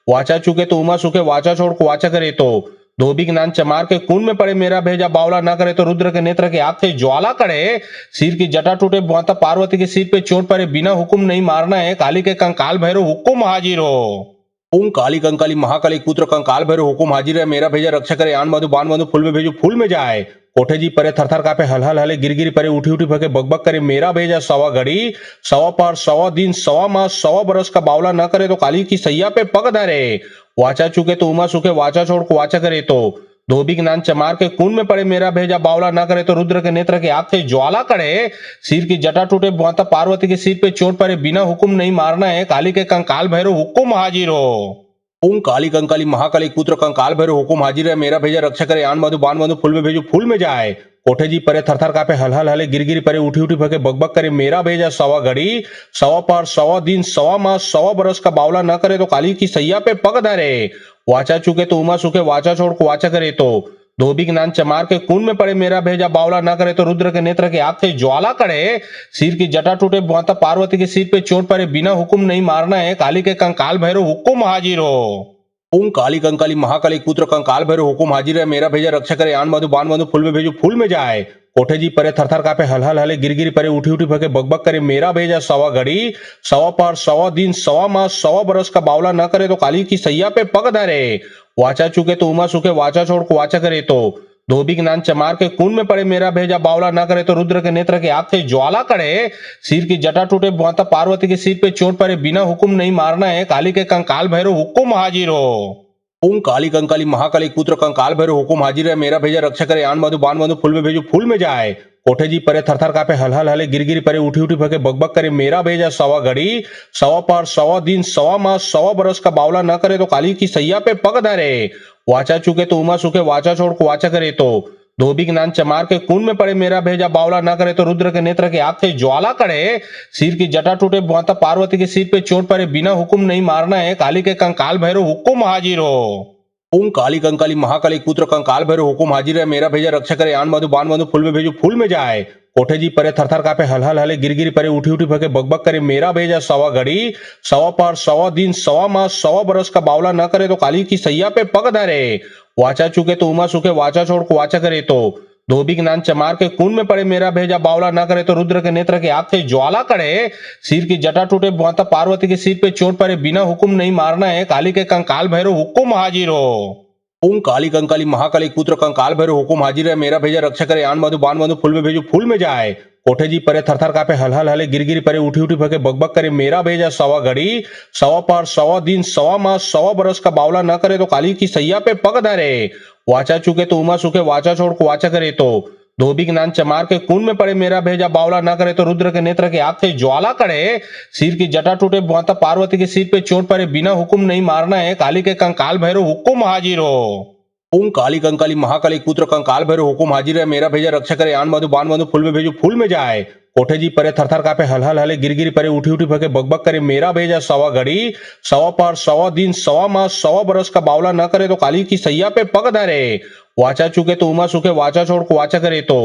Speaker 2: वाचा चुके तो उमा सुखे वाचा छोड़ को वाचा करे तो धोबी ज्ञान चमार के कुंड में पड़े मेरा भेजा बावला ना करे तो रुद्र के नेत्र के आग से ज्वाला करे सिर की जटा टूटे माता पार्वती के सिर पे चोट पड़े बिना हुक्म नहीं मारना है काली के कंकाल भैरव हुक्म हाजिर हो ओम काली कंकाली महाकाली पुत्र कंकाल भैरव हुकुम हाजिर है मेरा भेजा रक्षा करे आन मधु बान मधु फूल में भेजो फूल में जाए कोठे जी परे थरथर कापे हल हल हले गिर गिर परे उठी उठी भगे बकबक करे मेरा भेजा सवा घड़ी सवा पार सवा दिन सवा मास सवा बरस का बावला न करे तो काली की सैया पे पग धरे वाचा चुके तो उमा सुखे वाचा छोड़ को वाचा करे तो धोबी स्नान चमार के कुंड में पड़े मेरा भेजा बावला न करे तो रुद्र के नेत्र की आग से ज्वाला करे, सिर की जटा टूटे माता पार्वती के सिर पे चोट पड़े, बिना हुक्म नहीं मारना है, काली के कंकाल भैरव हुक्म हाजिर हो। ओम काली कंकाली महाकाली पुत्र कंकाल भैरव हुकुम हाजिर है, मेरा भेजा रक्षा करे, आन मधु बान मधु फूल में भेजो फूल में जाए। कोठे जी परे थरथर कापे, हल हल हले गिर गिर परे, उठी उठी भगे बकबक करे, मेरा भेजा सवा घड़ी सवा पार सवा दिन सवा मास सवा बरस का बावला न करे तो काली की सैया पे पग धरे। वाचा चुके तो उमा सुखे, वाचा छोड़ को वाचा करे तो धोबी स्नान चमार के कुंड में पड़े मेरा भेजा बावला न करे तो रुद्र के नेत्र की आग से ज्वाला करे, सिर की जटा टूटे माता पार्वती के सिर पे चोट पड़े, बिना हुक्म नहीं मारना है, काली के कंकाल भैरव हुक्म हाजिर हो। ओम काली कंकाली महाकाली पुत्र कंकाल भैरव हुकुम हाजिर है, मेरा भेजा रक्षा करे, आन मधु बान मधु फूल में भेजो फूल में जाए। कोठे जी परे थरथर कापे, हल हल हले गिर गिर परे, उठी उठी भगे बकबक करे, मेरा भेजा सवा घड़ी सवा पार सवा दिन सवा मास सवा बरस का बावला न करे तो काली की सैया पे पग धरे। वाचा चुके तो उमा सुखे, वाचा छोड़ को वाचा करे तो धोबी स्नान चमार के कुंड में पड़े मेरा भेजा बावला न करे तो रुद्र के नेत्र की आग से ज्वाला करे, सिर की जटा टूटे माता पार्वती के सिर पे चोट पड़े, बिना हुक्म नहीं मारना है, काली के कंकाल भैरव हुक्म हाजिर हो। ओम काली कंकाली महाकाली पुत्र कंकाल भैरव हुकुम हाजिर है, मेरा भेजा रक्षा करे, आन मधु बान मधु फूल में भेजो फूल में जाए। कोठे जी परे थरथर कापे, हल हल हले गिर गिर परे, उठी उठी भगे बकबक करे, मेरा भेजा सवा घड़ी सवा पार सवा दिन सवा मास सवा बरस का बावला न करे तो काली की सैया पे पग धरे। वाचा चुके तो उमा सुखे, वाचा छोड़ को वाचा करे तो धोबी स्नान चमार के कुंड में पड़े मेरा भेजा बावला न करे तो रुद्र के नेत्र की आग से ज्वाला करे, सिर की जटा टूटे माता पार्वती के सिर पे चोट पड़े, बिना हुक्म नहीं मारना है, काली के कंकाल भैरव हुक्म हाजिर हो। ओम काली कंकाली महाकाली पुत्र कंकाल भैरव हुकुम हाजिर है, मेरा भेजा रक्षा करे, आन मधु बान मधु फूल में भेजो फूल में जाए। कोठे जी परे थरथर कापे, हल हल हले गिर गिर परे, उठी उठी भगे बकबक करे, मेरा भेजा सवा घड़ी सवा पार सवा दिन सवा मास सवा बरस का बावला न करे तो काली की सैया पे पग धरे। वाचा चुके तो उमा सुखे, वाचा छोड़ को वाचा करे तो धोबी स्नान चमार के कुंड में पड़े मेरा भेजा बावला न करे तो रुद्र के नेत्र की आग से ज्वाला करे, सिर की जटा टूटे माता पार्वती के सिर पे चोट पड़े, बिना हुक्म नहीं मारना है, काली के कंकाल भैरव हुक्म हाजिर हो। ओम काली कंकाली महाकाली पुत्र कंकाल भैरव हुकुम हाजिर है, मेरा भेजा रक्षा करे, आन मधु बान मधु फूल में भेजो फूल में जाए। कोठे जी परे थरथर कापे, हल हल हले गिर गिर परे, उठी उठी भगे बकबक करे, मेरा भेजा सवा घड़ी सवा पार सवा दिन सवा मास सवा बरस का बावला न करे तो काली की सैया पे पग धरे। वाचा चुके तो उमा सुखे, वाचा छोड़ को वाचा करे तो धोबी स्नान चमार के कुंड में पड़े मेरा भेजा बावला न करे तो रुद्र के नेत्र की आग से ज्वाला करे, सिर की जटा टूटे माता पार्वती के सिर पे चोट पड़े, बिना हुक्म नहीं मारना है, काली के कंकाल भैरव हुक्म हाजिर हो। ओम काली कंकाली महाकाली पुत्र कंकाल भैरव हुकुम हाजिर है, मेरा भेजा रक्षा करे, आन मधु बान मधु फूल में भेजो फूल में जाए। कोठे जी परे थरथर कापे, हल हल हले गिर गिर परे, उठी उठी भगे बकबक करे, मेरा भेजा सवा घड़ी सवा पार सवा दिन सवा मास सवा बरस का बावला न करे तो काली की सैया पे पग धरे। वाचा चुके तो उमा सुखे, वाचा छोड़ को वाचा करे तो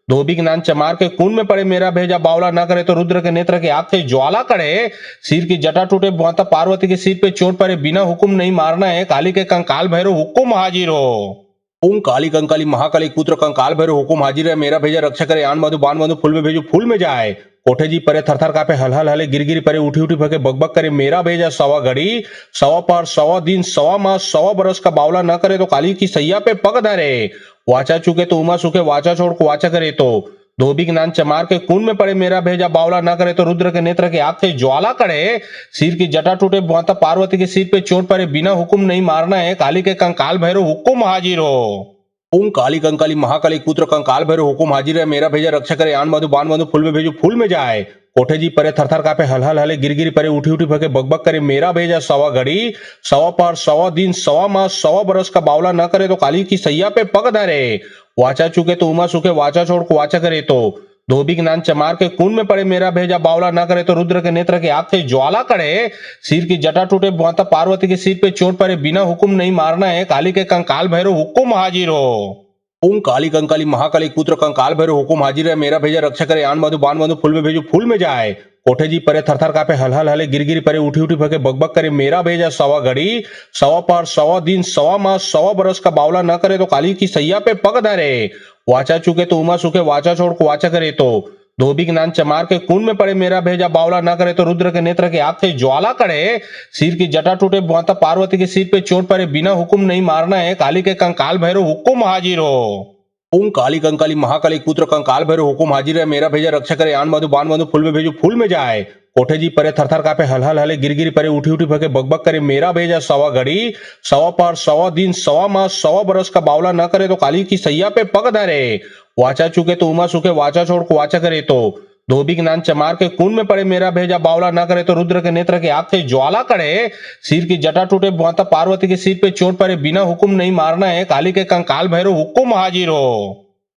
Speaker 2: धोबी स्नान चमार के कुंड में पड़े मेरा भेजा बावला न करे तो रुद्र के नेत्र की आग से ज्वाला करे, सिर की जटा टूटे माता पार्वती के सिर पे चोट पड़े, बिना हुक्म नहीं मारना है, काली के कंकाल भैरव हुक्म हाजिर हो। ओम काली कंकाली महाकाली पुत्र कंकाल भैरव हुकुम हाजिर है, मेरा भेजा रक्षा करे, आन मधु बान मधु फूल में भेजो फूल में जाए। कोठे जी परे थरथर कापे, हल हल हले गिर गिर परे, उठी उठी भगे बकबक करे, मेरा भेजा सवा घड़ी सवा पार सवा दिन सवा मास सवा बरस का बावला न करे तो काली की सैया पे पग धरे। वाचा चुके तो उमा सुखे, वाचा छोड़ को वाचा करे तो धोबी स्नान चमार के कुंड में पड़े मेरा भेजा बावला न करे तो रुद्र के नेत्र की आग से ज्वाला करे, सिर की जटा टूटे माता पार्वती के सिर पे चोट पड़े, बिना हुक्म नहीं मारना है, काली के कंकाल भैरव हुक्म हाजिर हो। ओम काली कंकाली महाकाली पुत्र कंकाल भैरव हुकुम हाजिर है, मेरा भेजा रक्षा करे, आन मधु बान मधु फूल में भेजो फूल में जाए। कोठे जी परे थरथर कापे, हल हल हले गिर गिर परे, उठी उठी भगे बकबक करे, मेरा भेजा सवा घड़ी सवा पार सवा दिन सवा मास सवा बरस का बावला न करे तो काली की सैया पे पग धरे। वाचा चुके तो उमा सुखे, वाचा छोड़ को वाचा करे तो धोबी स्नान चमार के कुंड में पड़े मेरा भेजा बावला न करे तो रुद्र के नेत्र की आग से ज्वाला करे, सिर की जटा टूटे माता पार्वती के सिर पे चोट पड़े, बिना हुक्म नहीं मारना है, काली के कंकाल भैरव हुक्म हाजिर हो। ओम काली कंकाली महाकाली पुत्र कंकाल भैरव हुकुम हाजिर है, मेरा भेजा रक्षा करे, आन मधु बान मधु फूल में भेजो फूल में जाए। कोठे जी परे थरथर कापे, हल हल हले गिर गिर परे, उठी उठी भगे बकबक करे, मेरा भेजा सवा घड़ी सवा पार सवा दिन सवा मास सवा बरस का बावला न करे तो काली की सैया पे पग धरे। वाचा चुके तो उमा सुखे, वाचा छोड़ को वाचा करे तो धोबी स्नान चमार के कुंड में पड़े मेरा भेजा बावला न करे तो रुद्र के नेत्र की आग से ज्वाला करे, सिर की जटा टूटे माता पार्वती के सिर पे चोट पड़े, बिना हुक्म नहीं मारना है, काली के कंकाल भैरव हुक्म हाजिर हो। ओम काली कंकाली महाकाली पुत्र कंकाल भैरव हुकुम हाजिर है, मेरा भेजा रक्षा करे, आन मधु बान मधु फूल में भेजो फूल में जाए। कोठे जी परे थरथर कापे हलहल हले गिरगिरी परे उठी उठी भगे बकबक करे मेरा भेजा सवा घड़ी सवा पार सवा दिन सवा मास सवा बरस का बावला न करे तो काली की सैया पे पग धरे वाचा चुके तो उमा सुखे वाचा छोड़ को वाचा करे तो धोबी ज्ञान चमार के कुंड में पड़े मेरा भेजा बावला ना करे तो रुद्र के नेत्र के आग से ज्वाला करे सिर की जटा टूटे माता पार्वती के सिर पे चोट पड़े बिना हुक्म नहीं मारना है काली के कंकाल भैरव हुक्म हाजिर हो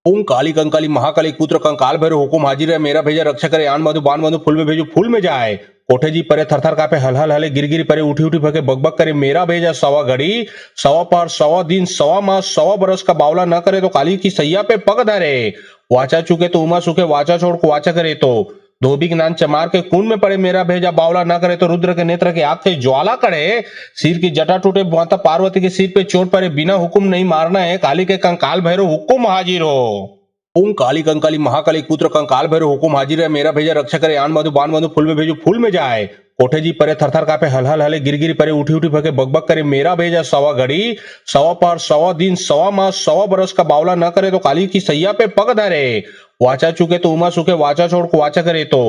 Speaker 2: ओम काली कंकाली महाकाली पुत्र कंकाल भैरव हुकुम हाजिर है मेरा भेजा रक्षा करे आन मधु बान मधु फूल में भेजो फूल में जाए कोठे जी परे थरथर कापे हलहल हले गिरगिरी परे उठी उठी भगे बकबक करे मेरा भेजा सवा घड़ी सवा पार सवा दिन सवा मास सवा बरस का बावला न करे तो काली की सैया पे पग धरे वाचा चुके तो उमा सुखे वाचा छोड़ को वाचा करे तो धोबी ज्ञान चमार के कुंड में पड़े मेरा भेजा बावला ना करे तो रुद्र के नेत्र के आग से ज्वाला करे सिर की जटा टूटे माता पार्वती के सिर पे चोट पड़े बिना हुक्म नहीं मारना है काली के कंकाल भैरव हुक्म हाजिर हो ओम काली कंकाली महाकाली पुत्र कंकाल भैरव हुकुम हाजिर है मेरा भेजा रक्षा करे आन मधु बान मधु फूल में भेजो फूल में जाए कोठे जी परे थरथर कापे हलहल हले गिरगिरी परे उठी उठी भगे बकबक करे मेरा भेजा सवा घड़ी सवा पार सवा दिन सवा मास सवा बरस का बावला न करे तो काली की सैया पे पग धरे वाचा चुके तो उमा सुखे वाचा छोड़ को वाचा करे तो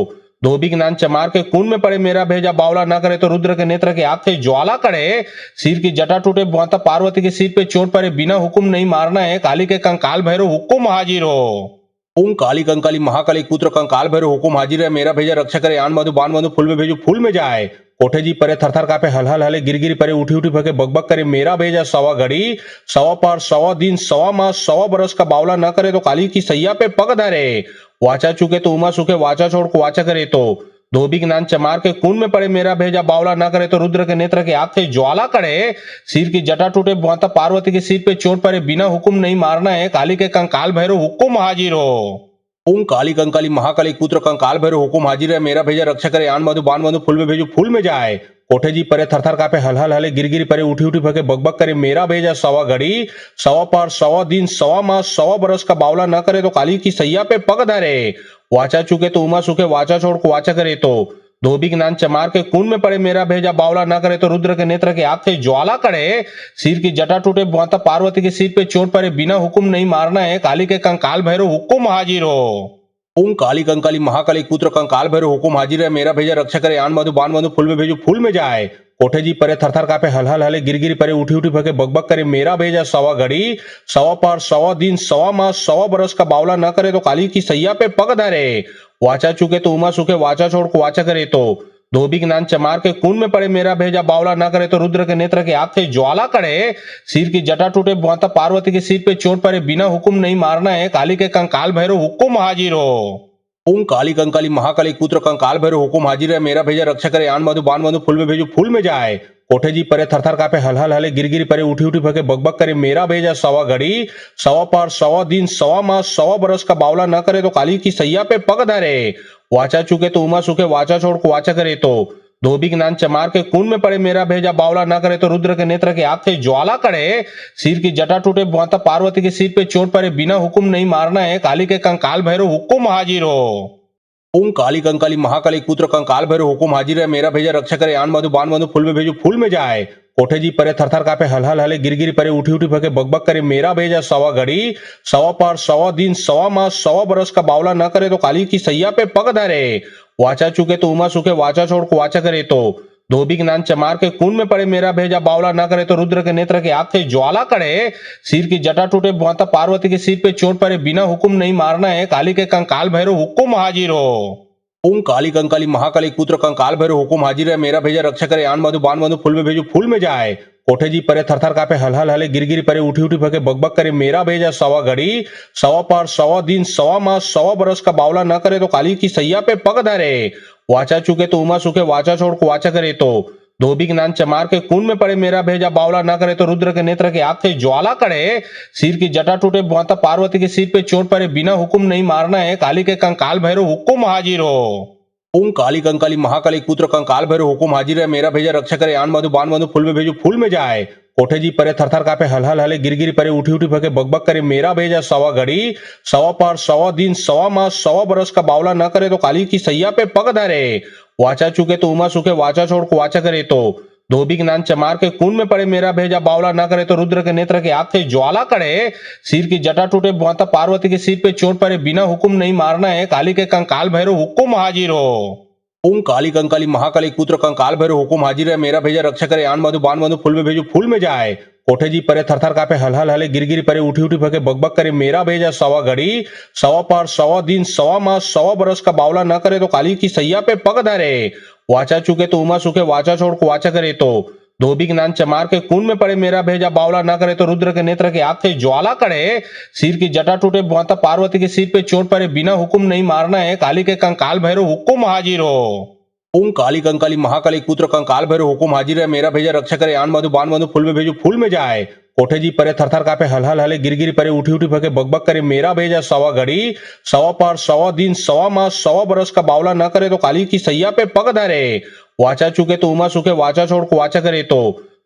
Speaker 2: धोबी ज्ञान चमार के कुंड में पड़े मेरा भेजा बावला ना करे तो रुद्र के नेत्र के आग से ज्वाला करे सिर की जटा टूटे माता पार्वती के सिर पे चोट पड़े बिना हुक्म नहीं मारना है काली के कंकाल भैरव हुक्म हाजिर हो ओम काली कंकाली महाकाली पुत्र कंकाल भैरव हुकुम हाजिर है मेरा भेजा रक्षा करे आन मधु बान मधु फूल में भेजो फूल में जाए कोठे जी परे थरथर कापे हलहल हले गिरगिरी परे उठी उठी भगे बकबक करे मेरा भेजा सवा घड़ी सवा पार सवा दिन सवा मास सवा बरस का बावला न करे तो काली की सैया पे पग धरे वाचा चुके तो उमा सुखे वाचा छोड़ को वाचा करे तो धोबी ज्ञान चमार के कुंड में पड़े मेरा भेजा बावला ना करे तो रुद्र के नेत्र के आग से ज्वाला करे सिर की जटा टूटे माता पार्वती के सिर पे चोट पड़े बिना हुक्म नहीं मारना है काली के कंकाल भैरव हुक्म हाजिर हो ओम काली कंकाली महाकाली पुत्र कंकाल भैरव हुकुम हाजिर है मेरा भेजा रक्षा करे आन मधु बान मधु फूल में भेजो फूल में जाए कोठे जी परे थरथर कापे हलहल हले गिरगिरी परे उठी उठी भगे बकबक करे मेरा भेजा सवा घड़ी सवा पार सवा दिन सवा मास सवा बरस का बावला न करे तो काली की सैया पे पग धरे वाचा चुके तो उमा सुखे वाचा छोड़ को वाचा करे तो धोबी ज्ञान चमार के कुंड में पड़े मेरा भेजा बावला ना करे तो रुद्र के नेत्र के आग से ज्वाला करे सिर की जटा टूटे माता पार्वती के सिर पे चोट पड़े बिना हुक्म नहीं मारना है काली के कंकाल भैरव हुक्म हाजिर हो ओम काली कंकाली महाकाली पुत्र कंकाल भैरव हुकुम हाजिर है मेरा भेजा रक्षा करे आन मधु बान मधु फूल में भेजो फूल में जाए कोठे जी परे थरथर कापे हलहल हले गिरगिरी परे उठी उठी भगे बकबक करे मेरा भेजा सवा घड़ी सवा पार सवा दिन सवा मास सवा बरस का बावला न करे तो काली की सैया पे पग धरे वाचा चुके तो उमा सुखे वाचा छोड़ को वाचा करे तो धोबी ज्ञान चमार के कुंड में पड़े मेरा भेजा बावला ना करे तो रुद्र के नेत्र के आग से ज्वाला करे सिर की जटा टूटे माता पार्वती के सिर पे चोट पड़े बिना हुक्म नहीं मारना है काली के कंकाल भैरव हुक्म हाजिर हो ओम काली कंकाली महाकाली पुत्र कंकाल भैरव हुकुम हाजिर है मेरा भेजा रक्षा करे आन मधु बान मधु फूल में भेजो फूल में जाए कोठे जी परे थरथर कापे हलहल हले गिरगिरी परे उठी उठी भगे बकबक करे मेरा भेजा सवा घड़ी सवा पार सवा दिन सवा मास सवा बरस का बावला न करे तो काली की सैया पे पग धरे वाचा चुके तो उमा सुखे वाचा छोड़ को वाचा करे तो धोबी ज्ञान चमार के कुंड में पड़े मेरा भेजा बावला ना करे तो रुद्र के नेत्र के आग से ज्वाला करे सिर की जटा टूटे माता पार्वती के सिर पे चोट पड़े बिना हुक्म नहीं मारना है काली के कंकाल भैरव हुक्म हाजिर हो ओम काली कंकाली महाकाली पुत्र कंकाल भैरव हुकुम हाजिर है मेरा भेजा रक्षा करे आन मधु बान मधु फूल में भेजो फूल में जाए कोठे जी परे थरथर कापे हलहल हले गिरगिरी परे उठी उठी भगे बकबक करे मेरा भेजा सवा घड़ी सवा पार सवा दिन सवा मास सवा बरस का बावला न करे तो काली की सैया पे पग धरे वाचा चुके तो उमा सुखे वाचा छोड़ को वाचा करे तो धोबी ज्ञान चमार के कुंड में पड़े मेरा भेजा बावला ना करे तो रुद्र के नेत्र के आग से ज्वाला करे सिर की जटा टूटे माता पार्वती के सिर पे चोट पड़े बिना हुक्म नहीं मारना है काली के कंकाल भैरव हुक्म हाजिर हो ओम काली कंकाली महाकाली पुत्र कंकाल भैरव हुकुम हाजिर है मेरा भेजा रक्षा करे आन मधु बान मधु फूल में भेजो फूल में जाए कोठे जी परे थरथर कापे हलहल हले गिरगिरी परे उठी उठी भगे बकबक करे मेरा भेजा सवा घड़ी सवा पार सवा दिन सवा मास सवा बरस का बावला न करे तो काली की सैया पे पग धरे वाचा चुके तो उमा सुखे वाचा छोड़ को वाचा करे तो धोबी ज्ञान चमार के कुंड में पड़े मेरा भेजा बावला ना करे तो रुद्र के नेत्र के आग से ज्वाला करे सिर की जटा टूटे माता पार्वती के सिर पे चोट पड़े बिना हुक्म नहीं मारना है काली के कंकाल भैरव हुक्म हाजिर हो ओम काली कंकाली महाकाली पुत्र कंकाल भैरव हुकुम हाजिर है मेरा भेजा रक्षा करे आन मधु बान मधु फूल में भेजो फूल में जाए कोठे जी परे थरथर कापे हलहल हले गिरगिरी परे उठी उठी भगे बकबक करे मेरा भेजा सवा घड़ी सवा पार सवा दिन सवा मास सवा बरस का बावला न करे तो काली की सैया पे पग धरे वाचा चुके तो उमा सुखे वाचा छोड़ को वाचा करे तो धोबी ज्ञान चमार के कुंड में पड़े मेरा भेजा बावला ना करे तो रुद्र के नेत्र के आग से ज्वाला करे सिर की जटा टूटे माता पार्वती के सिर पे चोट पड़े बिना हुक्म नहीं मारना है काली के कंकाल भैरव हुक्म हाजिर हो ओम काली कंकाली महाकाली पुत्र कंकाल भैरव हुकुम हाजिर है मेरा भेजा रक्षा करे आन मधु बान मधु फूल में भेजो फूल में जाए कोठे जी परे थरथर कापे हल हल हले गिर गिर परे उठी उठी भगे बकबक करे मेरा भेजा सवा घड़ी सवा पार सवा दिन सवा मास सवा बरस का बावला न करे तो काली की सैया पे पग धरे वाचा चुके तो उमा सुखे वाचा छोड़ को वाचा करे तो धोबी ज्ञान चमार के खून में पड़े मेरा भेजा बावला न करे तो रुद्र के नेत्र के आग से ज्वाला करे सिर की जटा टूटे माता पार्वती के सिर पे चोट पड़े बिना हुक्म नहीं मारना है काली के कंकाल भैरव हुक्म हाजिर हो। ओम काली कंकाली महाकाली पुत्र कंकाल भैरव हुकुम हाजिर है मेरा भेजा रक्षा करे आन मधु बान मधु फूल में भेजो फूल में जाए कोठे जी परे थरथर कापे हल हल हले गिर गिर परे उठी उठी भगे बकबक करे मेरा भेजा सवा घड़ी सवा पार सवा दिन सवा मास सवा बरस का बावला न करे तो काली की सैया पे पग धरे वाचा चुके तो उमा सुखे वाचा छोड़ को वाचा करे तो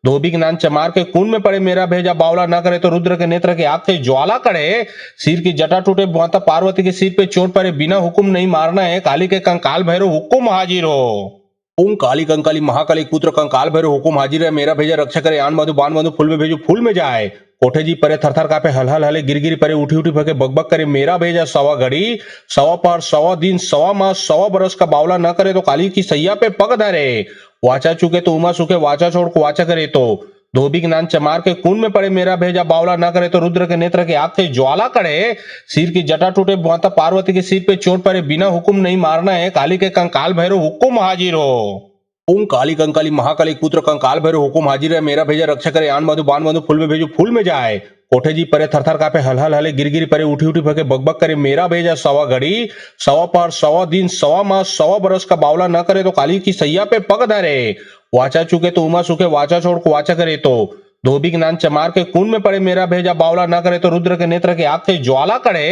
Speaker 2: धोबी ज्ञान चमार के खून में पड़े मेरा भेजा बावला न करे तो रुद्र के नेत्र के आग से ज्वाला करे सिर की जटा टूटे माता पार्वती के सिर पे चोट पड़े बिना हुक्म नहीं मारना है काली के कंकाल भैरव हुक्म हाजिर हो। ओम काली कंकाली महाकाली पुत्र कंकाल भैरव हुकुम हाजिर है मेरा भेजा रक्षा करे आन मधु बान मधु फूल में भेजो फूल में जाए कोठे जी परे थरथर कापे हल हल हले गिर गिर परे उठी उठी भगे बकबक करे मेरा भेजा सवा घड़ी सवा पार सवा दिन सवा मास सवा बरस का बावला न करे तो काली की सैया पे पग धरे वाचा चुके तो उमा सुखे वाचा छोड़ को वाचा करे तो धोबी ज्ञान चमार के खून में पड़े मेरा भेजा बावला न करे तो रुद्र के नेत्र के आग से ज्वाला करे सिर की जटा टूटे माता पार्वती के सिर पे चोट पड़े बिना हुक्म नहीं मारना है काली के कंकाल भैरव हुक्म हाजिर हो। ओम काली कंकाली महाकाली पुत्र कंकाल भैरव हुकुम हाजिर है मेरा भेजा रक्षा करे आन मधु बान मधु फूल में भेजो फूल में जाए कोठे जी परे थरथर कापे हल हल हले गिर गिर परे उठी उठी भगे बकबक करे मेरा भेजा सवा घड़ी सवा पार सवा दिन सवा मास सवा बरस का बावला न करे तो काली की सैया पे पग धरे वाचा चुके तो उमा सुखे वाचा छोड़ को वाचा करे तो धोबी ज्ञान चमार के खून में पड़े मेरा भेजा बावला न करे तो रुद्र के नेत्र के आग से ज्वाला करे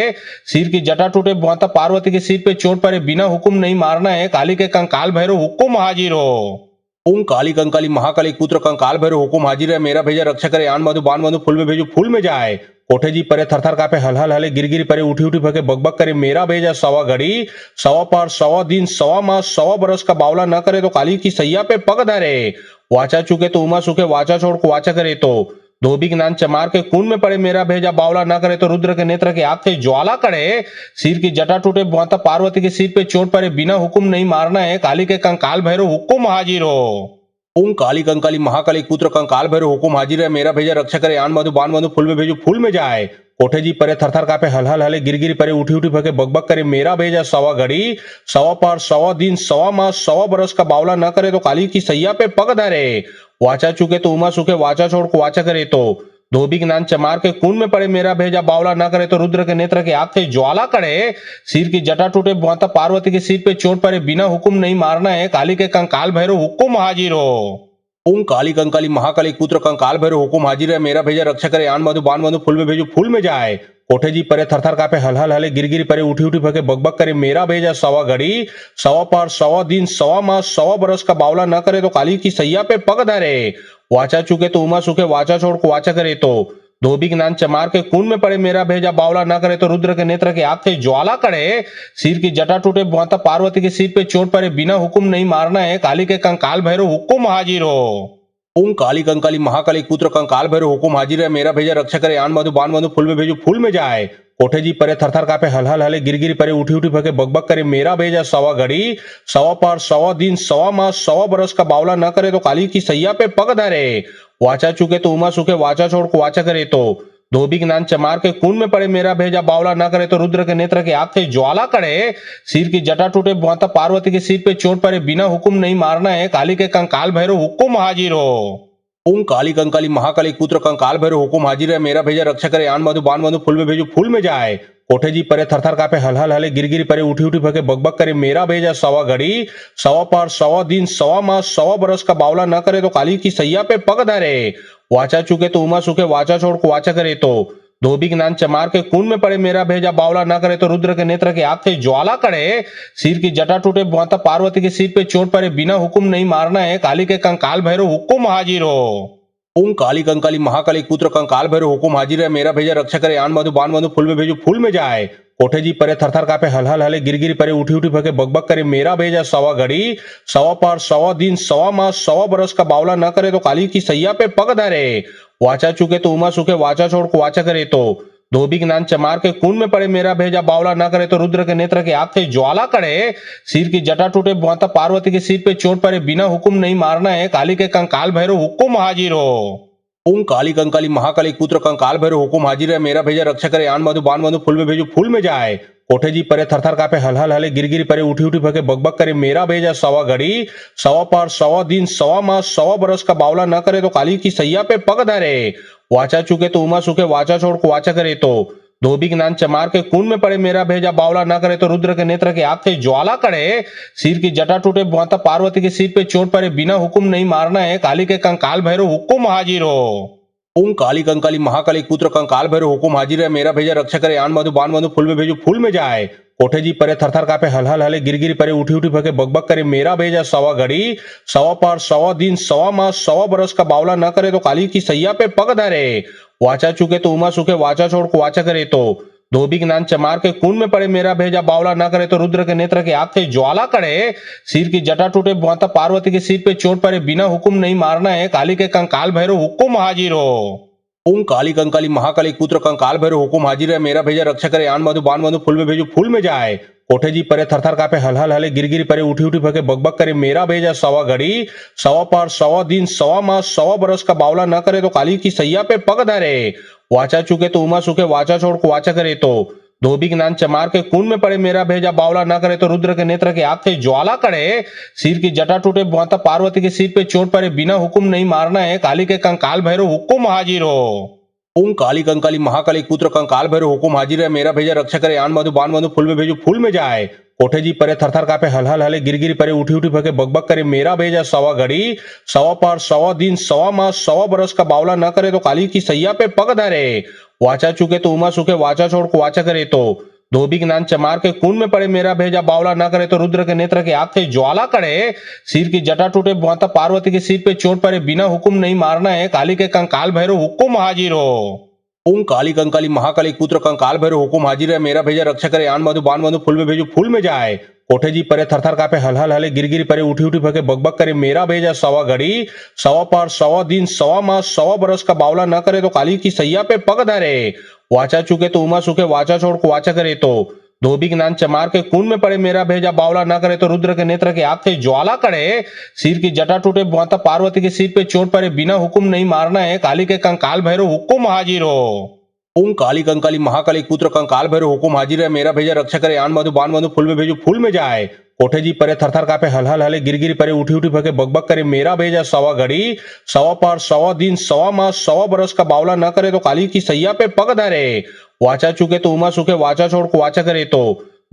Speaker 2: सिर की जटा टूटे माता पार्वती के सिर पे चोट पड़े बिना हुक्म नहीं मारना है काली के कंकाल भैरव हुक्म हाजिर हो। ओम काली कंकाली महाकाली पुत्र कंकाल भैरव हुकुम हाजिर है मेरा भेजा रक्षा करे आन मधु बान मधु फूल में भेजो फूल में जाए कोठे जी परे थरथर कापे हल हल हले गिर गिर परे उठी उठी भगे बकबक करे मेरा भेजा सवा घड़ी सवा पार सवा दिन सवा मास सवा बरस का बावला न करे तो काली की सैया पे पग धरे वाचा चुके तो उमा सुखे वाचा छोड़ को वाचा करे तो धोबी ज्ञान चमार के खून में पड़े मेरा भेजा बावला न करे तो रुद्र के नेत्र के आग से ज्वाला करे सिर की जटा टूटे माता पार्वती के सिर पे चोट पड़े बिना हुक्म नहीं मारना है काली के कंकाल भैरव हुक्म हाजिर हो। ओम काली कंकाली महाकाली पुत्र कंकाल भैरव हुकुम हाजिर है मेरा भेजा रक्षा करे आन मधु बान मधु फूल में भेजो फूल में जाए कोठे जी परे थरथर कापे हल हल हले गिर गिर परे उठी उठी भगे बकबक करे मेरा भेजा सवा घड़ी सवा पार सवा दिन सवा मास सवा बरस का बावला न करे तो काली की सैया पे पग धरे वाचा चुके तो उमा सुखे वाचा छोड़ को वाचा करे तो धोबी ज्ञान चमार के खून में पड़े मेरा भेजा बावला न करे तो रुद्र के नेत्र के आग से ज्वाला करे सिर की जटा टूटे माता पार्वती के सिर पे चोट पड़े बिना हुक्म नहीं मारना है काली के कंकाल भैरव हुक्म हाजिर हो। ओम काली कंकाली महाकाली पुत्र कंकाल भैरव हुकुम हाजिर है मेरा भेजा रक्षा करे आन मधु बान मधु फूल में भेजो फूल में जाए कोठे जी परे थरथर कापे हल हल हले गिर गिर परे उठी उठी भगे बकबक करे मेरा भेजा सवा घड़ी सवा पार सवा दिन सवा मास सवा बरस का बावला न करे तो काली की सैया पे पग धरे वाचा चुके तो उमा सुखे वाचा छोड़ को वाचा करे तो धोबी ज्ञान चमार के खून में पड़े मेरा भेजा बावला न करे तो रुद्र के नेत्र के आग से ज्वाला करे सिर की जटा टूटे माता पार्वती के सिर पे चोट पड़े बिना हुक्म नहीं मारना है काली के कंकाल भैरव हुक्म हाजिर हो। ओम काली कंकाली महाकाली पुत्र कंकाल भैरव हुकुम हाजिर है मेरा भेजा रक्षा करे आन मधु बान मधु फूल में भेजो फूल में जाए कोठे जी परे थरथर कापे हल हल हले गिर गिर परे उठी उठी भगे बकबक करे मेरा भेजा सवा घड़ी सवा पार सवा दिन सवा मास सवा बरस का बावला न करे तो काली की सैया पे पग धरे वाचा चुके तो उमा सुखे वाचा छोड़ को वाचा करे तो धोबी ज्ञान चमार के खून में पड़े मेरा भेजा बावला न करे तो रुद्र के नेत्र के आग से ज्वाला करे सिर की जटा टूटे माता पार्वती के सिर पे चोट पड़े बिना हुक्म नहीं मारना है काली के कंकाल भैरव हुक्म हाजिर हो। ओम काली कंकाली महाकाली पुत्र कंकाल भैरव हुकुम हाजिर है मेरा भेजा रक्षा करे आन मधु बान मधु फूल में भेजो फूल में जाए कोठे जी परे थरथर कापे हल हल हले गिर गिर परे उठी उठी भगे बकबक करे मेरा भेजा सवा घड़ी सवा पार सवा दिन सवा मास सवा बरस का बावला न करे तो काली की सैया पे पग धरे वाचा चुके तो उमा सुखे वाचा छोड़ को वाचा करे तो धोबी ज्ञान चमार के खून में पड़े मेरा भेजा बावला न करे तो रुद्र के नेत्र के आग से ज्वाला करे सिर की जटा टूटे माता पार्वती के सिर पे चोट पड़े बिना हुक्म नहीं मारना है काली के कंकाल भैरव हुक्म हाजिर हो। ओम काली कंकाली महाकाली पुत्र कंकाल भैरव हुकुम हाजिर है मेरा भेजा रक्षा करे आन मधु बान मधु फूल में भेजो फूल में जाए कोठे जी परे थरथर कापे हल हल हले गिर गिर परे उठी उठी भगे बकबक करे मेरा भेजा सवा घड़ी सवा पार सवा दिन सवा मास सवा बरस का बावला न करे तो काली की सैया पे पग धरे वाचा चुके तो उमा सुखे वाचा छोड़ को वाचा करे तो धोबी ज्ञान चमार के खून में पड़े मेरा भेजा बावला न करे तो रुद्र के नेत्र के आग से ज्वाला करे, सिर की जटा टूटे माता पार्वती के सिर पे चोट पड़े, बिना हुक्म नहीं मारना है, काली के कंकाल भैरव हुक्म हाजिर हो। ओम काली कंकाली महाकाली पुत्र कंकाल भैरव हुकुम हाजिर है, मेरा भेजा रक्षा करे, आन मधु बान मधु फूल में भेजो फूल में जाए। कोठे जी परे थरथर कापे, हल हल हले गिर गिर परे, उठी उठी भगे बकबक करे, मेरा भेजा सवा घड़ी सवा पार सवा दिन सवा मास सवा बरस का बावला न करे तो काली की सैया पे पग धरे, वाचा चुके तो उमा सुखे, वाचा छोड़ को वाचा करे तो धोबी ज्ञान चमार के खून में पड़े, मेरा भेजा बावला न करे तो रुद्र के नेत्र के आग से ज्वाला करे, सिर की जटा टूटे माता पार्वती के सिर पे चोट पड़े, बिना हुक्म नहीं मारना है, काली के कंकाल भैरव हुक्म हाजिर हो। ओम काली कंकाली महाकाली पुत्र कंकाल भैरव हुकुम हाजिर है, मेरा भेजा रक्षा करे, आन मधु बान मधु फूल में भेजो फूल में जाए। कोठे जी परे थरथर कापे, हल हल हले गिर गिर परे, उठी उठी भगे बकबक करे, मेरा भेजा सवा घड़ी सवा पार सवा दिन सवा मास सवा बरस का बावला न करे तो काली की सैया पे पग धरे, वाचा चुके तो उमा सुखे, वाचा छोड़ को वाचा करे तो धोबी ज्ञान चमार के खून में पड़े, मेरा भेजा बावला न करे तो रुद्र के नेत्र के आग से ज्वाला करे, सिर की जटा टूटे माता पार्वती के सिर पे चोट पड़े, बिना हुक्म नहीं मारना है, काली के कंकाल भैरव हुक्म हाजिर हो। ओम काली कंकाली महाकाली पुत्र कंकाल भैरव हुकुम हाजिर है, मेरा भेजा रक्षा करे, आन मधु बान मधु फूल में भेजो फूल में जाए। कोठे जी परे थरथर कापे, हल हल हले गिर गिर परे, उठी उठी भगे बकबक करे, मेरा भेजा सवा घड़ी सवा पार सवा दिन सवा मास सवा बरस का बावला न करे तो काली की सैया पे पग धरे, वाचा चुके तो उमा सुखे, वाचा छोड़ को वाचा करे तो धोबी ज्ञान चमार के खून में पड़े, मेरा भेजा बावला न करे तो रुद्र के नेत्र के आग से ज्वाला करे, सिर की जटा टूटे माता पार्वती के सिर पे चोट पड़े, बिना हुक्म नहीं मारना है, काली के कंकाल भैरव हुक्म हाजिर हो। ओम काली कंकाली महाकाली पुत्र कंकाल भैरव हुकुम हाजिर है, मेरा भेजा रक्षा करे, आन मधु बान मधु फूल में भेजो फूल में जाए। कोठे जी परे थरथर कापे, हल हल हले गिर गिर परे, उठी उठी भगे बकबक करे, मेरा भेजा सवा घड़ी सवा पार सवा दिन सवा मास सवा बरस का बावला न करे तो काली की सैया पे पग धरे, वाचा चुके तो उमा सुखे, वाचा छोड़ को वाचा करे तो धोबी ज्ञान चमार के खून में पड़े, मेरा भेजा बावला न करे तो रुद्र के नेत्र के आग से ज्वाला करे, सिर की जटा टूटे माता पार्वती के सिर पे चोट पड़े, बिना हुक्म नहीं मारना है, काली के कंकाल भैरव हुक्म हाजिर हो। ओम काली कंकाली महाकाली पुत्र कंकाल भैरव हुकुम हाजिर है, मेरा भेजा रक्षा करे, आन मधु बान मधु फूल में भेजो फूल में जाए। कोठे जी परे थरथर कापे, हल हल हले गिर गिर परे, उठी उठी भगे बकबक करे, मेरा भेजा सवा घड़ी सवा पार सवा दिन सवा मास सवा बरस का बावला न करे तो काली की सैया पे पग धरे, वाचा चुके तो उमा सुखे, वाचा छोड़ को वाचा करे तो धोबी ज्ञान चमार के खून में पड़े, मेरा भेजा बावला न करे तो रुद्र के नेत्र के आग से ज्वाला करे, सिर की जटा टूटे माता पार्वती के सिर पे चोट पड़े, बिना हुक्म नहीं मारना है, काली के कंकाल भैरव हुक्म हाजिर हो। ओम काली कंकाली महाकाली पुत्र कंकाल भैरव हुकुम हाजिर है, मेरा भेजा रक्षा करे, आन मधु बान मधु फूल में भेजो फूल में जाए। कोठे जी परे थरथर कापे, हल हल हले गिर गिर परे, उठी उठी भगे बकबक करे, मेरा भेजा सवा घड़ी सवा पार सवा दिन सवा मास सवा बरस का बावला न करे तो काली की सैया पे पग धरे, वाचा चुके तो उमा सुखे, वाचा छोड़ को वाचा करे तो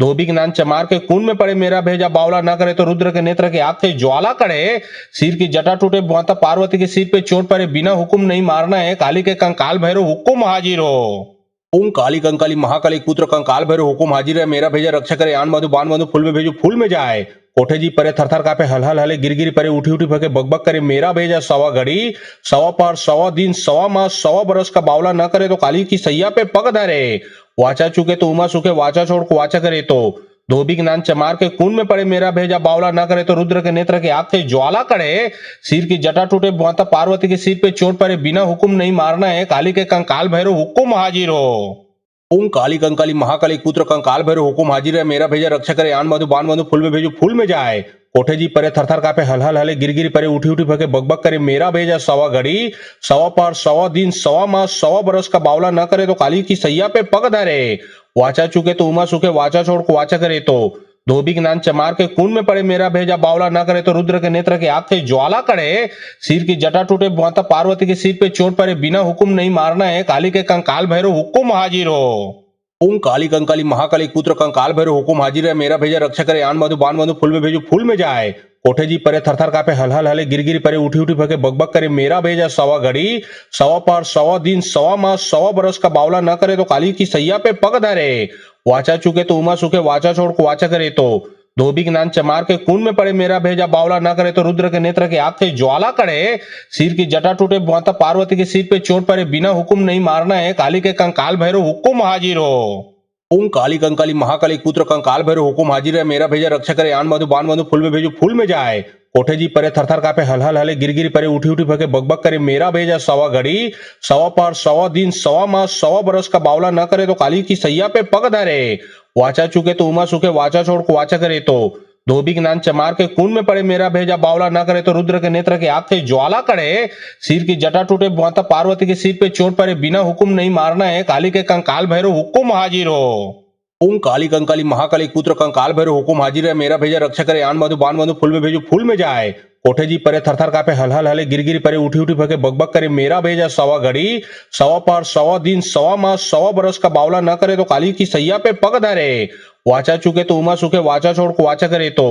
Speaker 2: धोबी ज्ञान चमार के खून में पड़े, मेरा भेजा बावला न करे तो रुद्र के नेत्र के आग से ज्वाला करे, सिर की जटा टूटे माता पार्वती के सिर पे चोट पड़े, बिना हुक्म नहीं मारना है, काली के कंकाल भैरव हुक्म हाजिर हो। ओम काली कंकाली महाकाली पुत्र कंकाल भैरव हुकुम हाजिर है, मेरा भेजा रक्षा करे, आन मधु बान मधु फूल में भेजो फूल में जाए। कोठे जी परे थरथर कापे, हल हल हले गिर गिर परे, उठी उठी भगे बकबक करे, मेरा भेजा सवा घड़ी सवा पार सवा दिन सवा मास सवा बरस का बावला न करे तो काली की सैया पे पग धरे, वाचा चुके तो उमा सुखे, वाचा छोड़ को वाचा करे तो धोबी ज्ञान चमार के खून में पड़े, मेरा भेजा बावला न करे तो रुद्र के नेत्र के आग से ज्वाला करे, सिर की जटा टूटे माता पार्वती के सिर पे चोट पड़े, बिना हुक्म नहीं मारना है, काली के कंकाल भैरव हुक्म हाजिर हो। ओम काली कंकाली महाकाली पुत्र कंकाल भैरव हुकुम हाजिर है, मेरा भेजा रक्षा करे, आन मधु बान मधु फूल में भेजो फूल में जाए। कोठे जी परे थरथर कापे, हल हल हले गिर गिर परे, उठी उठी भगे बकबक करे, मेरा भेजा सवा घड़ी सवा पार सवा दिन सवा मास सवा बरस का बावला न करे तो काली की सैया पे पग धरे, वाचा चुके तो उमा सुखे, वाचा छोड़ को वाचा करे तो धोबी ज्ञान चमार के खून में पड़े, मेरा भेजा बावला न करे तो रुद्र के नेत्र के आग से ज्वाला करे, सिर की जटा टूटे माता पार्वती के सिर पे चोट पड़े, बिना हुक्म नहीं मारना है, काली के कंकाल भैरव हुक्म हाजिर हो। ओम काली कंकाली महाकाली पुत्र कंकाल भैरव हुकुम हाजिर है, मेरा भेजा रक्षा करे, आन मधु बान मधु फूल में भेजो फूल में जाए। कोठे जी परे थरथर कापे, हल हल हले गिर गिर परे, उठी उठी भगे बकबक करे, मेरा भेजा सवा घड़ी सवा पार सवा दिन सवा मास सवा बरस का बावला न करे तो काली की सैया पे पग धरे, वाचा चुके तो उमा सुखे, वाचा छोड़ को वाचा करे तो धोबी ज्ञान चमार के खून में पड़े, मेरा भेजा बावला न करे तो रुद्र के नेत्र के आग से ज्वाला करे, सिर की जटा टूटे माता पार्वती के सिर पे चोट पड़े, बिना हुक्म नहीं मारना है, काली के कंकाल भैरव हुक्म हाजिर हो। ओम काली कंकाली महाकाली पुत्र कंकाल भैरव हुकुम हाजिर है, मेरा भेजा रक्षा करे, आन मधु बान मधु फूल में भेजो फूल में जाए। कोठे जी परे थरथर कापे हल हल हले गिर गिर परे उठी उठी भगे बकबक करे मेरा भेजा सवा घड़ी सवा पार सवा दिन सवा मास सवा बरस का बावला न करे तो काली की सैया पे पग धरे वाचा चुके तो उमा सुखे वाचा छोड़ को वाचा करे तो धोबी ज्ञान चमार के खून में पड़े मेरा भेजा बावला न करे तो रुद्र के नेत्र के आग से ज्वाला करे सिर की जटा टूटे माता पार्वती के सिर पे चोट पड़े बिना हुक्म नहीं मारना है काली के कंकाल भैरव हुक्म हाजिर हो। ओम काली कंकाली महाकाली पुत्र कंकाल भैरव हुकुम हाजिर है मेरा भेजा रक्षा करे आन मधु बान मधु फूल में भेजो फूल में जाए कोठे जी परे थरथर कापे हल हल हले गिर गिर परे उठी उठी भगे बकबक करे मेरा भेजा सवा घड़ी सवा पार सवा दिन सवा मास सवा बरस का बावला न करे तो काली की सैया पे पग धरे वाचा चुके तो उमा सुखे वाचा छोड़ को वाचा करे तो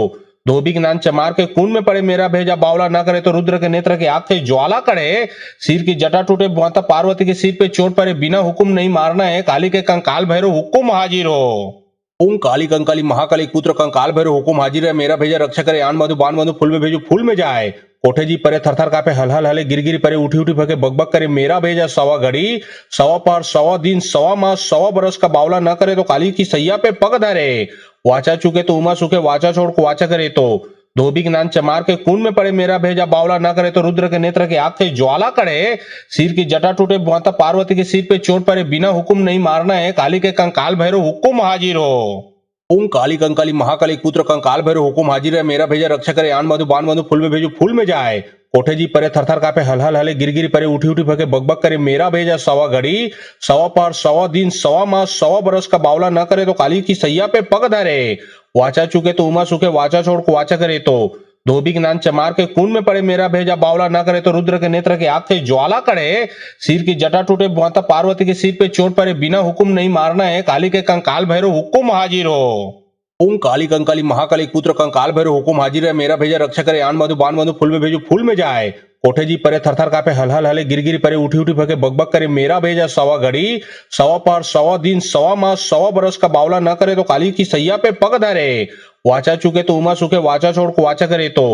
Speaker 2: धोबी ज्ञान चमार के खून में पड़े मेरा भेजा बावला न करे तो रुद्र के नेत्र के आग से ज्वाला करे सिर की जटा टूटे माता पार्वती के सिर पे चोट पड़े बिना हुक्म नहीं मारना है काली के कंकाल भैरव हुक्म हाजिर हो। ओम काली कंकाली महाकाली पुत्र कंकाल भैरव हुकुम हाजिर है मेरा भेजा रक्षा करे आन मधु बान मधु फूल में भेजो फूल में जाए कोठे जी परे थरथर कापे हल हल हले गिर गिर परे उठी उठी भगे बकबक करे मेरा भेजा सवा घड़ी सवा पार सवा दिन सवा मास सवा बरस का बावला न करे तो काली की सैया पे पग धरे वाचा चुके तो उमा सुखे वाचा छोड़ को वाचा करे तो धोबी ज्ञान चमार के खून में पड़े मेरा भेजा बावला न करे तो रुद्र के नेत्र के आग से ज्वाला करे सिर की जटा टूटे माता पार्वती के सिर पे चोट पड़े बिना हुक्म नहीं मारना है काली के कंकाल भैरव हुक्म हाजिर हो। ओम काली कंकाली महाकाली पुत्र कंकाल भैरव हुकुम हाजिर है मेरा भेजा रक्षा करे आन मधु बान मधु फूल में भेजो फूल में जाए कोठे जी परे थरथर कापे हल हल हले गिर गिर परे उठी उठी भगे बकबक करे मेरा भेजा सवा घड़ी सवा पार सवा दिन सवा मास सवा बरस का बावला न करे तो काली की सैया पे पग धरे वाचा चुके तो उमा सुखे वाचा छोड़ को वाचा करे तो धोबी ज्ञान चमार के खून में पड़े मेरा भेजा बावला न करे तो रुद्र के नेत्र के आग से ज्वाला करे सिर की जटा टूटे माता पार्वती के सिर पे चोट पड़े बिना हुक्म नहीं मारना है काली के कंकाल भैरव हुक्म हाजिर हो। ओम काली कंकाली महाकाली पुत्र कंकाल भैरव हुकुम हाजिर है मेरा भेजा रक्षा करे आन मधु बान मधु फूल में भेजो फूल में जाए कोठे जी परे थरथर कापे हल हल हले गिर गिर परे उठी उठी भगे बकबक करे मेरा भेजा सवा घड़ी सवा पार सवा दिन सवा मास सवा बरस का बावला न करे तो काली की सैया पे पग धरे वाचा चुके तो उमा सुखे वाचा छोड़ को वाचा करे तो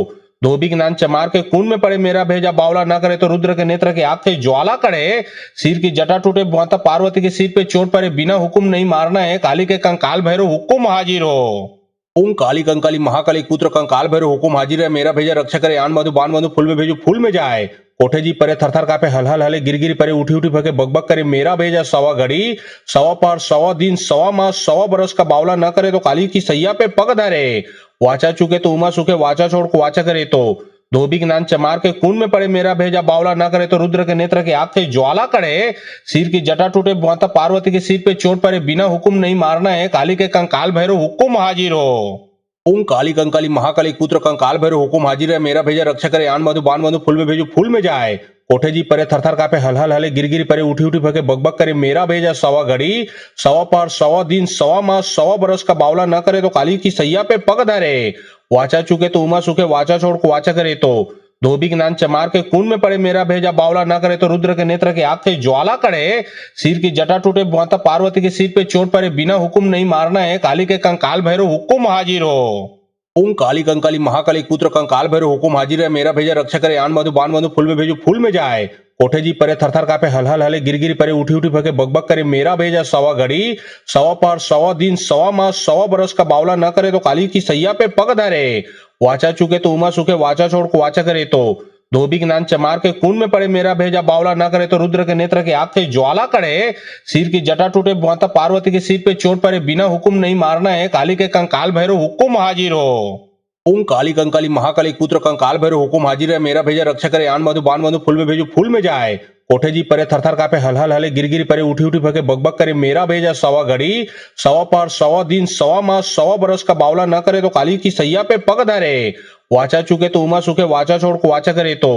Speaker 2: धोबी ज्ञान चमार के खून में पड़े मेरा भेजा बावला न करे तो रुद्र के नेत्र के आग से ज्वाला करे सिर की जटा टूटे माता पार्वती के सिर पे चोट पड़े बिना हुक्म नहीं मारना है काली के कंकाल भैरव हुक्म हाजिर हो। ओम काली कंकाली महाकाली पुत्र कंकाल भैरव हुकुम हाजिर है मेरा भेजा रक्षा करे आन मधु बान मधु फूल में भेजो फूल में जाए कोठे जी परे थरथर कापे हल हल हले गिर गिर परे उठी उठी भगे बकबक करे मेरा भेजा सवा घड़ी सवा पार सवा दिन सवा मास सवा बरस का बावला न करे तो काली की सैया पे पग धरे वाचा चुके तो उमा सुखे वाचा छोड़ को वाचा करे तो धोबी ज्ञान चमार के खून में पड़े मेरा भेजा बावला न करे तो रुद्र के नेत्र के आग से ज्वाला करे सिर की जटा टूटे माता पार्वती के सिर पे चोट पड़े बिना हुक्म नहीं मारना है काली के कंकाल भैरव हुक्म हाजिर हो। ओम काली कंकाली महाकाली पुत्र कंकाल भैरव हुकुम हाजिर है मेरा भेजा रक्षा करे आन मधु बान मधु फूल में भेजो फूल में जाए कोठे जी परे थरथर कापे हल हल हले गिर गिर परे उठी उठी भगे बकबक करे मेरा भेजा सवा घड़ी सवा पार सवा दिन सवा मास सवा बरस का बावला न करे तो काली की सैया पे पग धरे वाचा चुके तो उमा सुखे वाचा छोड़ को वाचा करे तो धोबी ज्ञान चमार के खून में पड़े मेरा भेजा बावला न करे तो रुद्र के नेत्र के आग से ज्वाला करे सिर की जटा टूटे माता पार्वती के सिर पे चोट पड़े बिना हुक्म नहीं मारना है काली के कंकाल भैरव हुक्म हाजिर हो। ओम काली कंकाली महाकाली पुत्र कंकाल भैरव हुकुम हाजिर है मेरा भेजा रक्षा करे आन मधु बान मधु फूल में भेजो फूल में जाए कोठे जी परे थरथर कापे हल हल हले गिर गिर परे उठी उठी भगे बकबक करे मेरा भेजा सवा घड़ी सवा पार सवा दिन सवा मास सवा बरस का बावला न करे तो काली की सैया पे पग धरे वाचा चुके तो उमा सुखे वाचा छोड़ को वाचा करे तो धोबी ज्ञान चमार के खून में पड़े मेरा भेजा बावला न करे तो रुद्र के नेत्र के आग से ज्वाला करे सिर की जटा टूटे माता पार्वती के सिर पे चोट पड़े बिना हुक्म नहीं मारना है काली के कंकाल भैरव हुक्म हाजिर हो। ओम काली कंकाली महाकाली पुत्र कंकाल भैरव हुकुम हाजिर है मेरा भेजा रक्षा करे आन मधु बान मधु फूल में भेजो फूल में जाए कोठे जी परे थरथर कापे हल हल हले गिर गिर परे उठी उठी भगे बकबक करे मेरा भेजा सवा घड़ी सवा पार सवा दिन सवा मास सवा बरस का बावला न करे तो काली की सैया पे पग धरे वाचा चुके तो उमा सुखे वाचा छोड़ को वाचा करे तो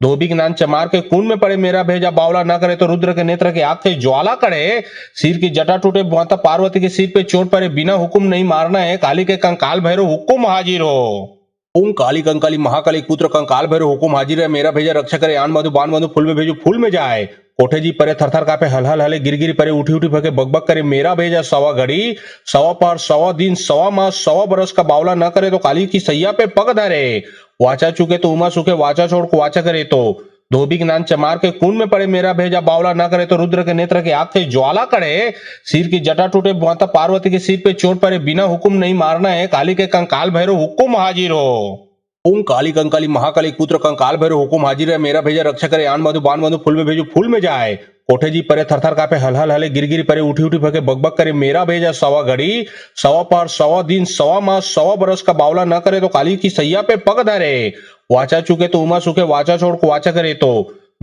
Speaker 2: धोबी ज्ञान चमार के खून में पड़े मेरा भेजा बावला न करे तो रुद्र के नेत्र के आग से ज्वाला करे सिर की जटा टूटे माता पार्वती के सिर पे चोट पड़े बिना हुक्म नहीं मारना है काली के कंकाल भैरव हुक्म हाजिर हो। ओम काली कंकाली महाकाली पुत्र कंकाल भैरव हुकुम हाजिर है मेरा भेजा रक्षा करे आन मधु बान मधु फूल में भेजो फूल में जाए कोठे जी परे थरथर कापे हल हल हले गिर गिर परे उठी उठी भगे बकबक करे मेरा भेजा सवा घड़ी सवा पार सवा दिन सवा मास सवा बरस का बावला न करे तो काली की सैया पे पग धरे वाचा चुके तो उमा सुखे वाचा छोड़ को वाचा करे तो धोबी ज्ञान चमार के खून में पड़े मेरा भेजा बावला न करे तो रुद्र के नेत्र के आग से ज्वाला करे सिर की जटा टूटे माता पार्वती के सिर पे चोट पड़े बिना हुक्म नहीं मारना है काली के कंकाल भैरव हुक्म हाजिर हो। ओम काली कंकाली महाकाली पुत्र कंकाल भैरव हुकुम हाजिर है मेरा भेजा रक्षा करे आन मधु बान मधु फूल में भेजो फूल में जाए कोठे जी परे थरथर कापे हल हल हले गिर गिर परे उठी उठी फके बकबक करे मेरा भेजा सवा घड़ी सवा पार सवा दिन सवा मास सवा बरस का बावला न करे तो काली की सैया पे पग धरे वाचा चुके तो उमा सुखे वाचा छोड़ को वाचा करे तो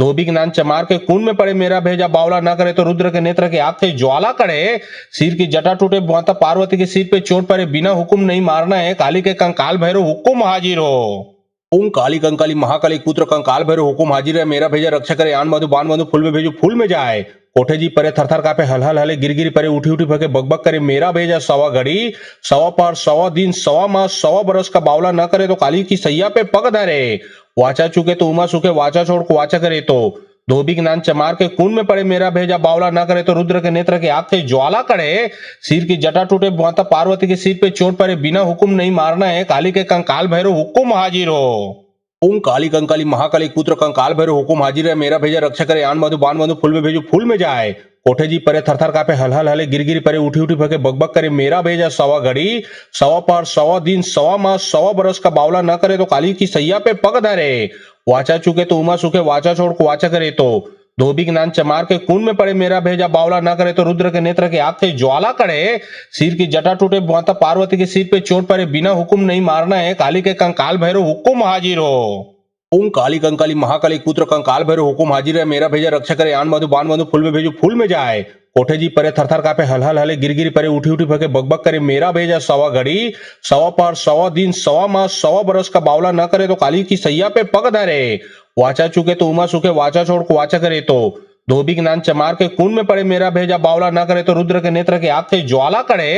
Speaker 2: धोबी ज्ञान चमार के खून में पड़े मेरा भेजा बावला न करे तो रुद्र के नेत्र के आग से ज्वाला करे सिर की जटा टूटे माता पार्वती के सिर पे चोट पड़े बिना हुक्म नहीं मारना है काली के कंकाल भैरव हुक्म हाजिर हो। ओम काली कंकाली महाकाली पुत्र कंकाल भैरव हुकुम हाजिर है मेरा भेजा रक्षा करे आन मधु बान मधु फूल में भेजो फूल में जाए कोठे जी परे थरथर कापे हल हल हले गिर गिर परे उठी उठी फके बकबक करे मेरा भेजा सवा घड़ी सवा पार सवा दिन सवा मास सवा बरस का बावला न करे तो काली की सैया पे पग धरे वाचा चुके तो उमा सुखे वाचा छोड़ को वाचा करे तो धोबी ज्ञान चमार के खून में पड़े मेरा भेजा बावला न करे तो रुद्र के नेत्र के आग से ज्वाला करे सिर की जटा टूटे माता पार्वती के सिर पे चोट पड़े बिना हुक्म नहीं मारना है काली के कंकाल भैरव हुक्म हाजिर हो। ओम काली कंकाली महाकाली पुत्र कंकाल भैरव हुकुम हाजिर है मेरा भेजा रक्षा करे आन मधु बान मधु फूल में भेजो फूल में जाए कोठे जी परे थरथर कापे हल हल हले गिर गिर परे उठी उठी फके बकबक करे मेरा भेजा सवा घड़ी सवा पार सवा दिन सवा मास सवा बरस का बावला न करे तो काली की सैया पे पग धरे वाचा चुके तो उमा सुखे वाचा छोड़ को वाचा करे तो धोबी ज्ञान चमार के खून में पड़े मेरा भेजा बावला न करे तो रुद्र के नेत्र के आग से ज्वाला करे सिर की जटा टूटे माता पार्वती के सिर पे चोट पड़े बिना हुक्म नहीं मारना है काली के कंकाल भैरव हुक्म हाजिर हो। ओम काली कंकाली महाकाली पुत्र कंकाल भैरव हुकुम हाजिर है मेरा भेजा रक्षा करे आन मधु बान मधु फूल में भेजो फूल में जाए कोठे जी परे थरथर कापे हल हल हले गिर गिर परे उठी उठी फके बकबक करे मेरा भेजा सवा घड़ी सवा पार सवा दिन सवा मास सवा बरस का बावला न करे तो काली की सैया पे पग धरे वाचा चुके तो उमा सुखे वाचा छोड़ को वाचा करे तो धोबी ज्ञान चमार के खून में पड़े मेरा भेजा बावला न करे तो रुद्र के नेत्र के आग से ज्वाला करे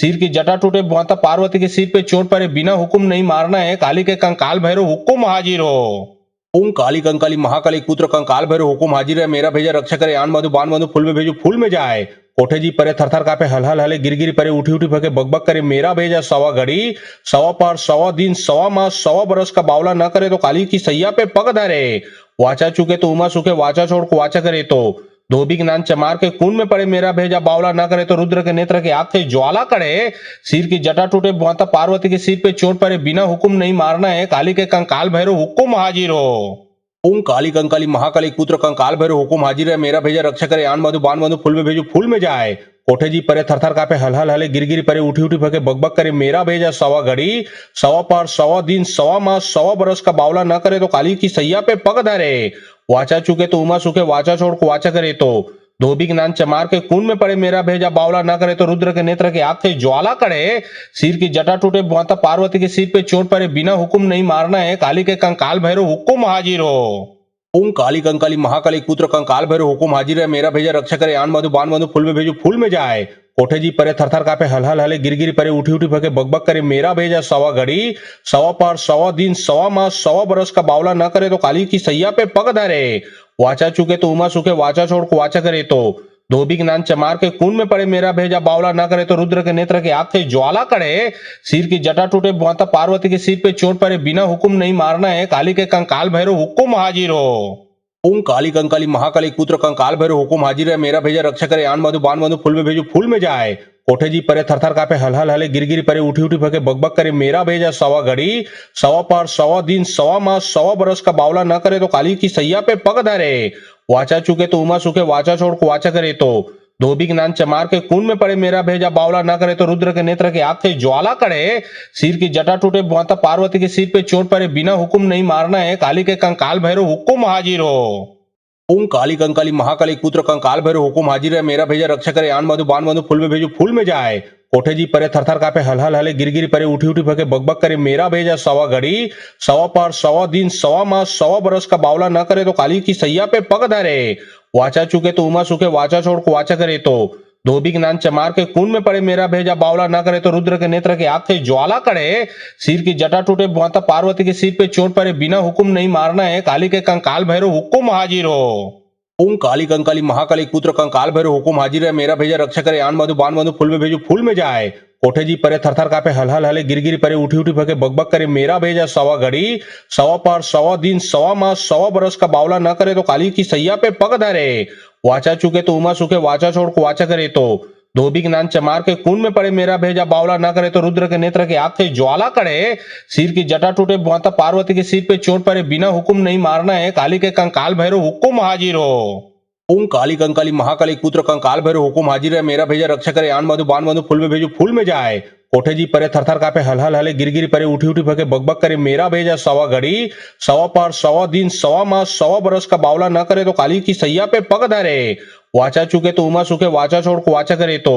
Speaker 2: सिर की जटा टूटे माता पार्वती के सिर पे चोट पड़े बिना हुक्म नहीं मारना है काली के कंकाल भैरव हुक्म हाजिर हो। ओम काली कंकाली महाकाली पुत्र कंकाल भैरव हुकुम हाजिर है मेरा भेजा रक्षा करे आन मधु बान मधु फूल में भेजो फूल में जाए कोठे जी परे थरथर कापे हल हल हले गिर गिर परे उठी उठी फके बकबक करे मेरा भेजा सवा घड़ी सवा पार सवा दिन सवा मास सवा बरस का बावला न करे तो काली की सैया पे पग धरे वाचा चुके तो उमा सुखे वाचा छोड़ को वाचा करे तो धोबी ज्ञान चमार के खून में पड़े मेरा भेजा बावला न करे तो रुद्र के नेत्र के आग से ज्वाला करे सिर की जटा टूटे माता पार्वती के सिर पे चोट पड़े बिना हुक्म नहीं मारना है काली के कंकाल भैरव हुक्म हाजिर हो। ओम काली कंकाली महाकाली पुत्र कंकाल भैरव हुकुम हाजिर है मेरा भेजा रक्षा करे आन मधु बान मधु फूल में भेजो फूल में जाए कोठे जी परे थरथर कापे हल हल हले गिर गिर परे उठी उठी फके बकबक करे मेरा भेजा सवा घड़ी सवा पार सवा दिन सवा मास सवा बरस का बावला न करे तो काली की सैया पे पग धरे वाचा चुके तो उमा सुखे वाचा छोड़ को वाचा करे तो धोबी ज्ञान चमार के खून में पड़े मेरा भेजा बावला न करे तो रुद्र के नेत्र के आग से ज्वाला करे सिर की जटा टूटे माता पार्वती के सिर पे चोट पड़े बिना हुक्म नहीं मारना है काली के कंकाल भैरव हुक्म हाजिर हो। ओम काली कंकाली महाकाली पुत्र कंकाल भैरव हुकुम हाजिर है मेरा भेजा रक्षा करे आन मधु बान मधु फूल में भेजो फूल में जाए कोठे जी परे थरथर कापे हल हल हले गिर गिर परे उठी उठी फके बकबक करे मेरा भेजा सवा घड़ी सवा पार सवा दिन सवा मास सवा बरस का बावला न करे तो काली की सैया पे पग धरे वाचा चुके तो उमा सुखे वाचा छोड़ को वाचा करे तो धोबी ज्ञान चमार के खून में पड़े मेरा भेजा बावला न करे तो रुद्र के नेत्र के आग से ज्वाला करे सिर की जटा टूटे माता पार्वती के सिर पे चोट पड़े बिना हुक्म नहीं मारना है काली के कंकाल भैरव हुक्म हाजिर हो। ओम काली कंकाली महाकाली पुत्र कंकाल भैरव हुकुम हाजिर है मेरा भेजा रक्षा करे आन मधु बान मधु फूल में भेजो फूल में जाए कोठे जी परे थरथर कापे हल हल हले गिर गिर परे उठी उठी फके बकबक करे मेरा भेजा सवा घड़ी सवा पार सवा दिन सवा मास सवा बरस का बावला न करे तो काली की सैया पे पग धरे वाचा चुके तो उमा सुखे वाचा छोड़ को वाचा करे तो धोबी ज्ञान चमार के खून में पड़े मेरा भेजा बावला न करे तो रुद्र के नेत्र के आग से ज्वाला करे सिर की जटा टूटे माता पार्वती के सिर पे चोट पड़े बिना हुक्म नहीं मारना है काली के कंकाल भैरव हुक्म हाजिर हो। ओम काली कंकाली महाकाली पुत्र कंकाल भैरव हुकुम हाजिर है मेरा भेजा रक्षा करे आन मधु बान मधु फूल में भेजो फूल में जाए कोठे जी परे थरथर कापे हल हल हले गिर गिर परे उठी उठी फके बकबक करे मेरा भेजा सवा घड़ी सवा पार सवा दिन सवा मास सवा बरस का बावला न करे तो काली की सैया पे पग धरे वाचा चुके तो उमा सुखे वाचा छोड़ को वाचा करे तो धोबी ज्ञान चमार के खून में पड़े मेरा भेजा बावला न करे तो रुद्र के नेत्र के आग से ज्वाला करे सिर की जटा टूटे माता पार्वती के सिर पे चोट पड़े बिना हुक्म नहीं मारना है काली के कंकाल भैरव हुक्म हाजिर हो। ओम काली कंकाली महाकाली पुत्र कंकाल भैरव हुकुम हाजिर है मेरा भेजा रक्षा करे आन मधु बान मधु फूल में भेजो फूल में जाए कोठे जी परे थरथर कापे हल हल हले गिर गिर परे उठी उठी फके बकबक करे मेरा भेजा सवा घड़ी सवा पार सवा दिन सवा मास सवा बरस का बावला न करे तो काली की सैया पे पग धरे वाचा चुके तो उमा सुखे वाचा छोड़ को वाचा करे तो धोबी स्नान चमार के कुंड में पड़े मेरा भेजा बावला न करे तो रुद्र के नेत्र के आग से ज्वाला करे, सिर की जटा टूटे माता पार्वती के सिर पे चोट पड़े, बिना हुक्म नहीं मारना है, काली के कंकाल भैरव हुक्म हाजिर हो। ओम काली कंकाली महाकाली पुत्र कंकाल भैरव हुकुम हाजिर है, मेरा भेजा रक्षा करे, आन मधु बान मधु फूल में भेजो फूल में जाए। कोठे जी परे थरथर कापे, हल हल हले गिर गिर परे, उठी उठी भगे बकबक करे, मेरा भेजा सवा घड़ी सवा पार सवा दिन सवा मास सवा बरस का बावला न करे तो काली की सैया पे पग धरे। वाचा चुके तो उमा सुखे, वाचा छोड़ को वाचा करे तो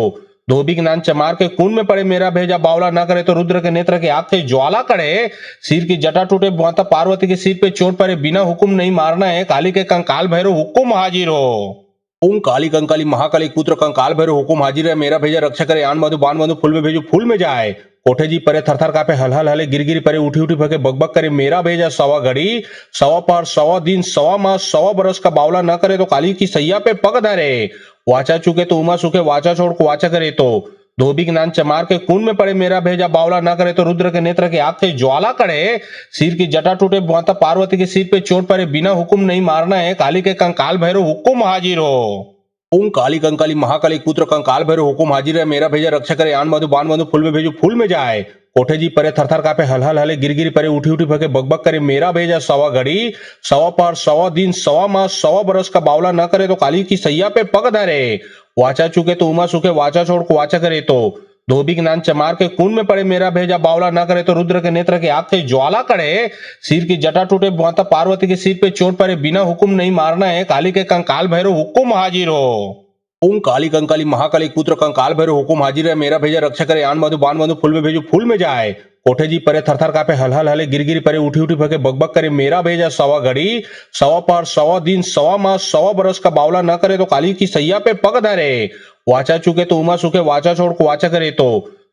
Speaker 2: धोबी स्नान चमार के कुंड में पड़े मेरा भेजा बावला न करे तो रुद्र के नेत्र के आग से ज्वाला करे, सिर की जटा टूटे माता पार्वती के सिर पे चोट पड़े, बिना हुक्म नहीं मारना है, काली के कंकाल भैरव हुक्म हाजिर हो। ओम काली कंकाली महाकाली पुत्र कंकाल भैरव हुकुम हाजिर है, मेरा भेजा रक्षा करे, आन मधु बान मधु फूल में भेजो फूल में जाए। कोठे जी परे थरथर कापे, हल हल हले गिर गिर परे, उठी उठी भगे बकबक करे, मेरा भेजा सवा घड़ी सवा पार सवा दिन सवा मास सवा बरस का बावला न करे तो काली की सैया पे पग धरे। वाचा चुके तो उमा सुखे, वाचा छोड़ को वाचा करे तो धोबी स्नान चमार के कुंड में पड़े मेरा भेजा बावला न करे तो रुद्र के नेत्र के आग से ज्वाला करे, सिर की जटा टूटे माता पार्वती के सिर पे चोट पड़े, बिना हुक्म नहीं मारना है, काली के कंकाल भैरव हुक्म हाजिर हो। ओम काली कंकाली महाकाली पुत्र कंकाल भैरव हुकुम हाजिर है, मेरा भेजा रक्षा करे, आन मधु बान मधु फूल में भेजो फूल में जाए। कोठे जी परे थरथर कापे, हल हल हले गिर गिर परे, उठी उठी भगे बकबक करे, मेरा भेजा सवा घड़ी सवा पार सवा दिन सवा मास सवा बरस का बावला न करे तो काली की सैया पे पग धरे। वाचा चुके तो उमा सुखे, वाचा छोड़ को वाचा करे तो धोबी स्नान चमार के कुंड में पड़े मेरा भेजा बावला न करे तो रुद्र के नेत्र के आग से ज्वाला करे, सिर की जटा टूटे माता पार्वती के सिर पे चोट पड़े, बिना हुक्म नहीं मारना है, काली के कंकाल भैरव हुक्म हाजिर हो। ओम काली कंकाली महाकाली पुत्र कंकाल भैरव हुकुम हाजिर है, मेरा भेजा रक्षा करे, आन मधु बान मधु फूल में भेजो फूल में जाए। कोठे जी परे थरथर कापे, हल हल हले गिर गिर परे, उठी उठी भगे बकबक करे, मेरा भेजा सवा घड़ी सवा पार सवा दिन सवा मास सवा बरस का बावला न करे तो काली की सैया पे पग धरे। वाचा चुके तो उमा सुखे, वाचा छोड़ को वाचा करे तो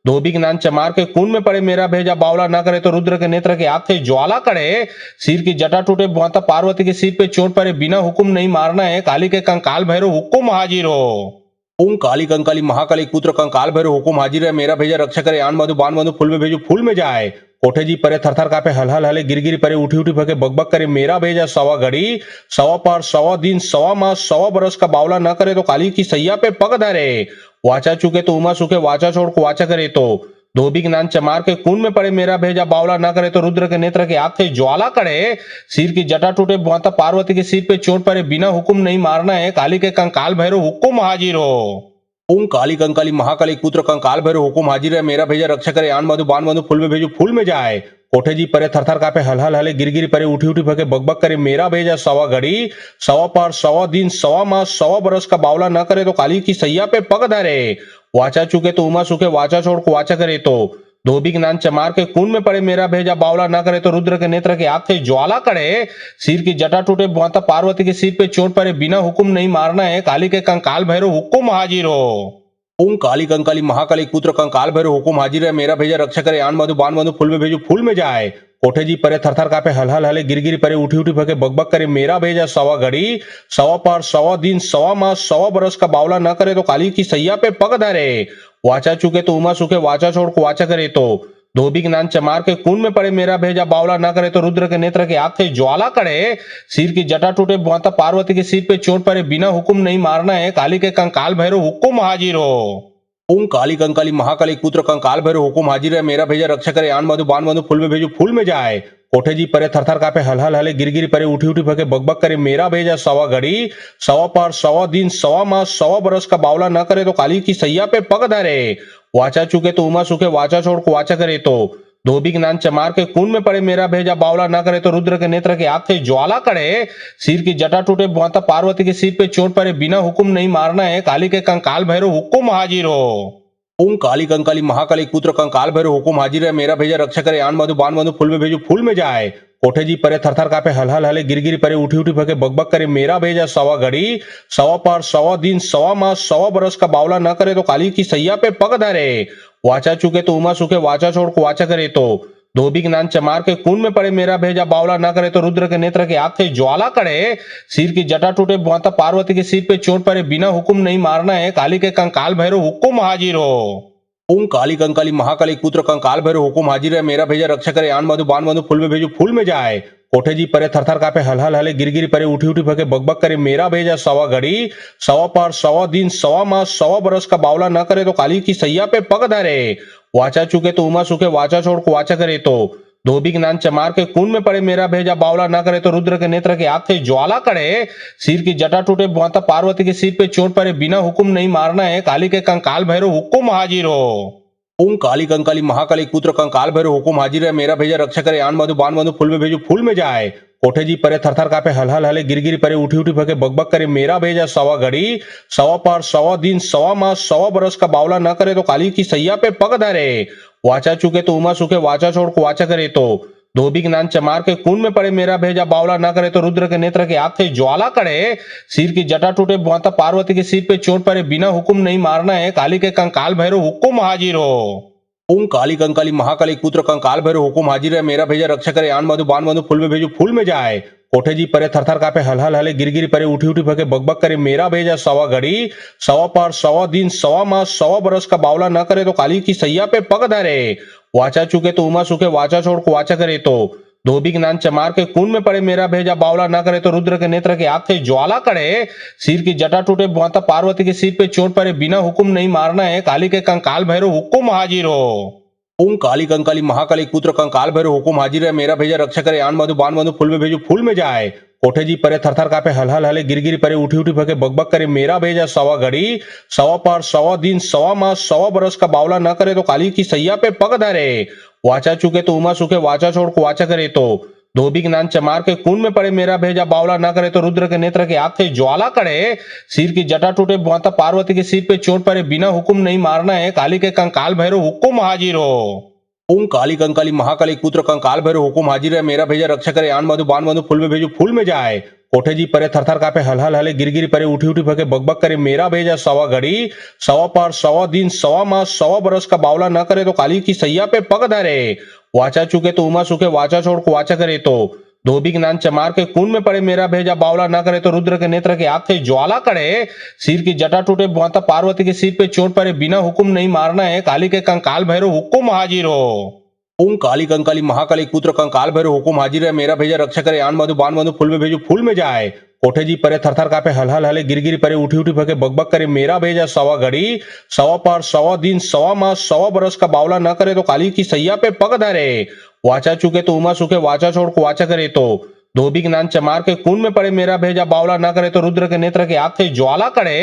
Speaker 2: धोबी स्नान चमार के कुंड में पड़े मेरा भेजा बावला न करे तो रुद्र के नेत्र के आग से ज्वाला करे, सिर की जटा टूटे माता पार्वती के सिर पे चोट पड़े, बिना हुक्म नहीं मारना है, काली के कंकाल भैरव हुक्म हाजिर हो। ओम काली कंकाली महाकाली पुत्र कंकाल भैरव हुकुम हाजिर है, मेरा भेजा रक्षा करे, आन मधु बान मधु फूल में भेजो फूल में जाए। कोठे जी परे थरथर कापे, हल हल हले गिर गिर परे, उठी उठी भगे बकबक करे, मेरा भेजा सवा घड़ी सवा पार सवा दिन सवा मास सवा बरस का बावला न करे तो काली की सैया पे पग धरे। वाचा चुके तो उमा सुखे, वाचा छोड़ को वाचा करे तो धोबी स्नान चमार के कुंड में पड़े मेरा भेजा बावला न करे तो रुद्र के नेत्र के आग से ज्वाला करे, सिर की जटा टूटे माता पार्वती के सिर पे चोट पड़े, बिना हुक्म नहीं मारना है, काली के कंकाल भैरव हुक्म हाजिर हो। ओम काली कंकाली महाकाली पुत्र कंकाल भैरव हुकुम हाजिर है, मेरा भेजा रक्षा करे, आन मधु बान मधु फूल में भेजो फूल में जाए। कोठे जी परे थरथर कापे, हल हल हले गिर गिर परे, उठी उठी भगे बकबक करे, मेरा भेजा सवा घड़ी सवा पार सवा दिन सवा मास सवा बरस का बावला न करे तो काली की सैया पे पग धरे। वाचा चुके तो उमा सुखे, वाचा छोड़ को वाचा करे तो धोबी स्नान चमार के कुंड में पड़े मेरा भेजा बावला न करे तो रुद्र के नेत्र के आग से ज्वाला करे, सिर की जटा टूटे माता पार्वती के सिर पे चोट पड़े, बिना हुक्म नहीं मारना है, काली के कंकाल भैरव हुक्म हाजिर हो। ओम काली कंकाली महाकाली पुत्र कंकाल भैरव हुकुम हाजिर है, मेरा भेजा रक्षा करे, आन मधु बान मधु फूल में भेजो फूल में जाए। कोठे जी परे थरथर कापे, हल हल हले गिर गिर परे, उठी उठी भगे बकबक करे, मेरा भेजा सवा घड़ी सवा पार सवा दिन सवा मास सवा बरस का बावला न करे तो काली की सैया पे पग धरे। वाचा चुके तो उमा सुखे, वाचा छोड़ को वाचा करे तो धोबी स्नान चमार के कुंड में पड़े मेरा भेजा बावला न करे तो रुद्र के नेत्र के आग से ज्वाला करे, सिर की जटा टूटे माता पार्वती के सिर पे चोट पड़े, बिना हुक्म नहीं मारना है, काली के कंकाल भैरव हुक्म हाजिर हो। ओम काली कंकाली महाकाली पुत्र कंकाल भैरव हुकुम हाजिर है, मेरा भेजा रक्षा करे, आन मधु बान मधु फूल में भेजो फूल में जाए। कोठे जी परे थरथर कापे, हल हल हले गिर गिर परे, उठी उठी भगे बकबक करे, मेरा भेजा सवा घड़ी सवा पार सवा दिन सवा मास सवा बरस का बावला न करे तो काली की सैया पे पग धरे। वाचा चुके तो उमा सुखे, वाचा छोड़ को वाचा करे तो धोबी स्नान चमार के कुंड में पड़े मेरा भेजा बावला न करे तो रुद्र के नेत्र के आग से ज्वाला करे, सिर की जटा टूटे माता पार्वती के सिर पे चोट पड़े, बिना हुक्म नहीं मारना है, काली के कंकाल भैरव हुक्म हाजिर हो। ओम काली कंकाली महाकाली पुत्र कंकाल भैरव हुकुम हाजिर है, मेरा भेजा रक्षा करे, आन मधु बान मधु फूल में भेजो फूल में जाए। कोठे जी परे थरथर कापे, हल हल हले गिर गिर परे, उठी उठी भगे बकबक करे, मेरा भेजा सवा घड़ी सवा पार सवा दिन सवा मास सवा बरस का बावला न करे तो काली की सैया पे पग धरे। वाचा चुके तो उमा सुखे, वाचा छोड़ को वाचा करे तो धोबी स्नान चमार के कुंड में पड़े मेरा भेजा बावला न करे तो रुद्र के नेत्र के आग से ज्वाला करे, सिर की जटा टूटे माता पार्वती के सिर पे चोट पड़े, बिना हुक्म नहीं मारना है, काली के कंकाल भैरव हुक्म हाजिर हो। ओम काली कंकाली महाकाली पुत्र कंकाल भैरव हुकुम हाजिर है, मेरा भेजा रक्षा करे, आन मधु बान मधु फूल में भेजो फूल में जाए। कोठे जी परे थरथर कापे हलहल हले गिरगिरी परे उठी उठी भगे बकबक करे मेरा भेजा सवा घड़ी सवा पार सवा दिन सवा मास सवा बरस का बावला न करे तो काली की सैया पे पग धरे वाचा चुके तो उमा सुखे वाचा छोड़ को वाचा करे तो धोबी ज्ञान चमार के खून में पड़े मेरा भेजा बावला ना करे तो रुद्र के नेत्र के आग से ज्वाला करे सिर की जटा टूटे माता पार्वती के सिर पे चोट पड़े बिना हुक्म नहीं मारना है काली के कंकाल भैरव हुक्म हाजिर हो। ओम काली कंकाली महाकाली पुत्र कंकाल भैरव हुकुम हाजिर है मेरा भेजा रक्षा करे आन मधु बान मधु फूल में भेजो फूल में जाए कोठे जी परे थरथर कापे हलहल हले गिरगिरी परे उठी उठी भगे बकबक करे मेरा भेजा सवा घड़ी सवा पार सवा दिन सवा मास सवा बरस का बावला न करे तो काली की सैया पे पग धरे वाचा चुके तो उमा सुखे वाचा छोड़ को वाचा करे तो धोबी ज्ञान चमार के खून में पड़े मेरा भेजा बावला ना करे तो रुद्र के नेत्र के आग से ज्वाला करे सिर की जटा टूटे माता पार्वती के सिर पे चोट पड़े बिना हुक्म नहीं मारना है काली के कंकाल भैरव हुक्म हाजिर हो। ओम काली कंकाली महाकाली पुत्र कंकाल भैरव हुकुम हाजिर है मेरा भेजा रक्षा करे आन मधु बान मधु फूल में भेजो फूल में जाए कोठे जी परे थरथर कापे हलहल हले गिरगिरी परे उठी उठी भगे बकबक करे मेरा भेजा सवा घड़ी सवा पार सवा दिन सवा मास सवा बरस का बावला न करे तो काली की सैया पे पग धरे वाचा चुके तो उमा सुखे वाचा छोड़ को वाचा करे तो धोबी ज्ञान चमार के खून में पड़े मेरा भेजा बावला ना करे तो रुद्र के नेत्र के आग से ज्वाला करे सिर की जटा टूटे माता पार्वती के सिर पे चोट पड़े बिना हुक्म नहीं मारना है काली के कंकाल भैरव हुक्म हाजिर हो। ओम काली कंकाली महाकाली पुत्र कंकाल भैरव हुकुम हाजिर है मेरा भेजा रक्षा करे आन मधु बान मधु फूल में भेजो फूल में जाए कोठे जी परे थरथर कापे हलहल हले गिरगिरी परे उठी उठी भगे बकबक करे मेरा भेजा सवा घड़ी सवा पार सवा दिन सवा मास सवा बरस का बावला न करे तो काली की सैया पे पग धरे वाचा चुके तो उमा सुखे वाचा छोड़ को वाचा करे तो धोबी ज्ञान चमार के खून में पड़े मेरा भेजा बावला ना करे तो रुद्र के नेत्र के आग से ज्वाला करे सिर की जटा टूटे माता पार्वती के सिर पे चोट पड़े बिना हुक्म नहीं मारना है काली के कंकाल भैरव हुक्म हाजिर हो। ओम काली कंकाली महाकाली पुत्र कंकाल भैरव हुकुम हाजिर है मेरा भेजा रक्षा करे आन मधु बान मधु फूल में भेजो फूल में जाए कोठे जी परे थरथर कापे हलहल हले गिरगिरी परे उठी उठी भगे बकबक करे मेरा भेजा सवा घड़ी सवा पार सवा दिन सवा मास सवा बरस का बावला न करे तो काली की सैया पे पग धरे वाचा चुके तो उमा सुखे वाचा छोड़ को वाचा करे तो धोबी ज्ञान चमार के खून में पड़े मेरा भेजा बावला ना करे तो रुद्र के नेत्र के आग से ज्वाला करे सिर की जटा टूटे माता पार्वती के सिर पे चोट पड़े बिना हुक्म नहीं मारना है काली के कंकाल भैरव हुक्म हाजिर हो। ओम काली कंकाली महाकाली पुत्र कंकाल भैरव हुकुम हाजिर है मेरा भेजा रक्षा करे आन मधु बान मधु फूल में भेजो फूल में जाए कोठे जी परे थरथर कापे हलहल हले गिरगिरी परे उठी उठी भगे बकबक करे मेरा भेजा सवा घड़ी सवा पार सवा दिन सवा मास सवा बरस का बावला न करे तो काली की सैया पे पग धरे वाचा चुके तो उमा सुखे वाचा छोड़ को वाचा करे तो धोबी ज्ञान चमार के खून में पड़े मेरा भेजा बावला ना करे तो रुद्र के नेत्र के आग से ज्वाला करे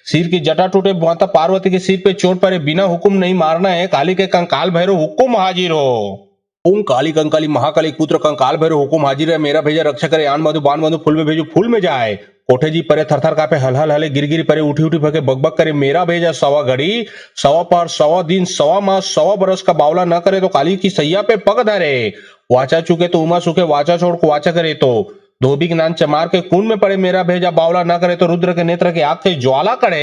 Speaker 2: सिर की जटा टूटे माता पार्वती के सिर पे चोट पड़े बिना हुक्म नहीं मारना है काली के कंकाल भैरव हुक्म हाजिर हो। ओम काली कंकाली महाकाली पुत्र कंकाल भैरव हुकुम हाजिर है मेरा भेजा रक्षा करे आन मधु बान मधु फूल में भेजो फूल में जाए कोठे जी परे थरथर कापे हलहल हले गिरगिरी परे उठी उठी भगे बकबक करे मेरा भेजा सवा घड़ी सवा पार सवा दिन सवा मास सवा बरस का बावला न करे तो काली की सैया पे पग धरे वाचा चुके तो उमा सुखे वाचा छोड़ को वाचा करे तो धोबी ज्ञान चमार के खून में पड़े मेरा भेजा बावला ना करे तो रुद्र के नेत्र के आग से ज्वाला करे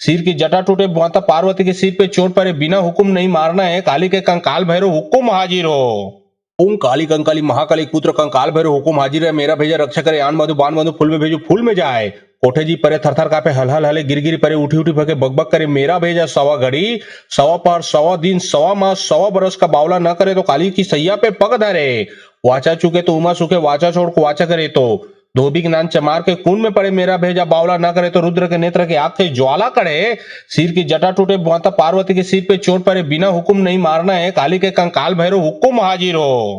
Speaker 2: सिर की जटा टूटे माता पार्वती के सिर पे चोट पड़े बिना हुक्म नहीं मारना है काली के कंकाल भैरव हुक्म हाजिर हो। ओम काली कंकाली महाकाली पुत्र कंकाल भैरव हुकुम हाजिर है मेरा भेजा रक्षा करे आन मधु बान मधु फूल में भेजो फूल में जाए कोठे जी परे थरथर कापे हलहल हले गिरगिरी परे उठी उठी भगे बकबक करे मेरा भेजा सवा घड़ी सवा पार सवा दिन सवा मास सवा बरस का बावला न करे तो काली की सैया पे पग धरे वाचा चुके तो उमा सुखे वाचा छोड़ को वाचा करे तो धोबी ज्ञान चमार के खून में पड़े मेरा भेजा बावला ना करे तो रुद्र के नेत्र के आग से ज्वाला करे सिर की जटा टूटे माता पार्वती के सिर पे चोट पड़े बिना हुक्म नहीं मारना है काली के कंकाल भैरव हुक्म हाजिर हो।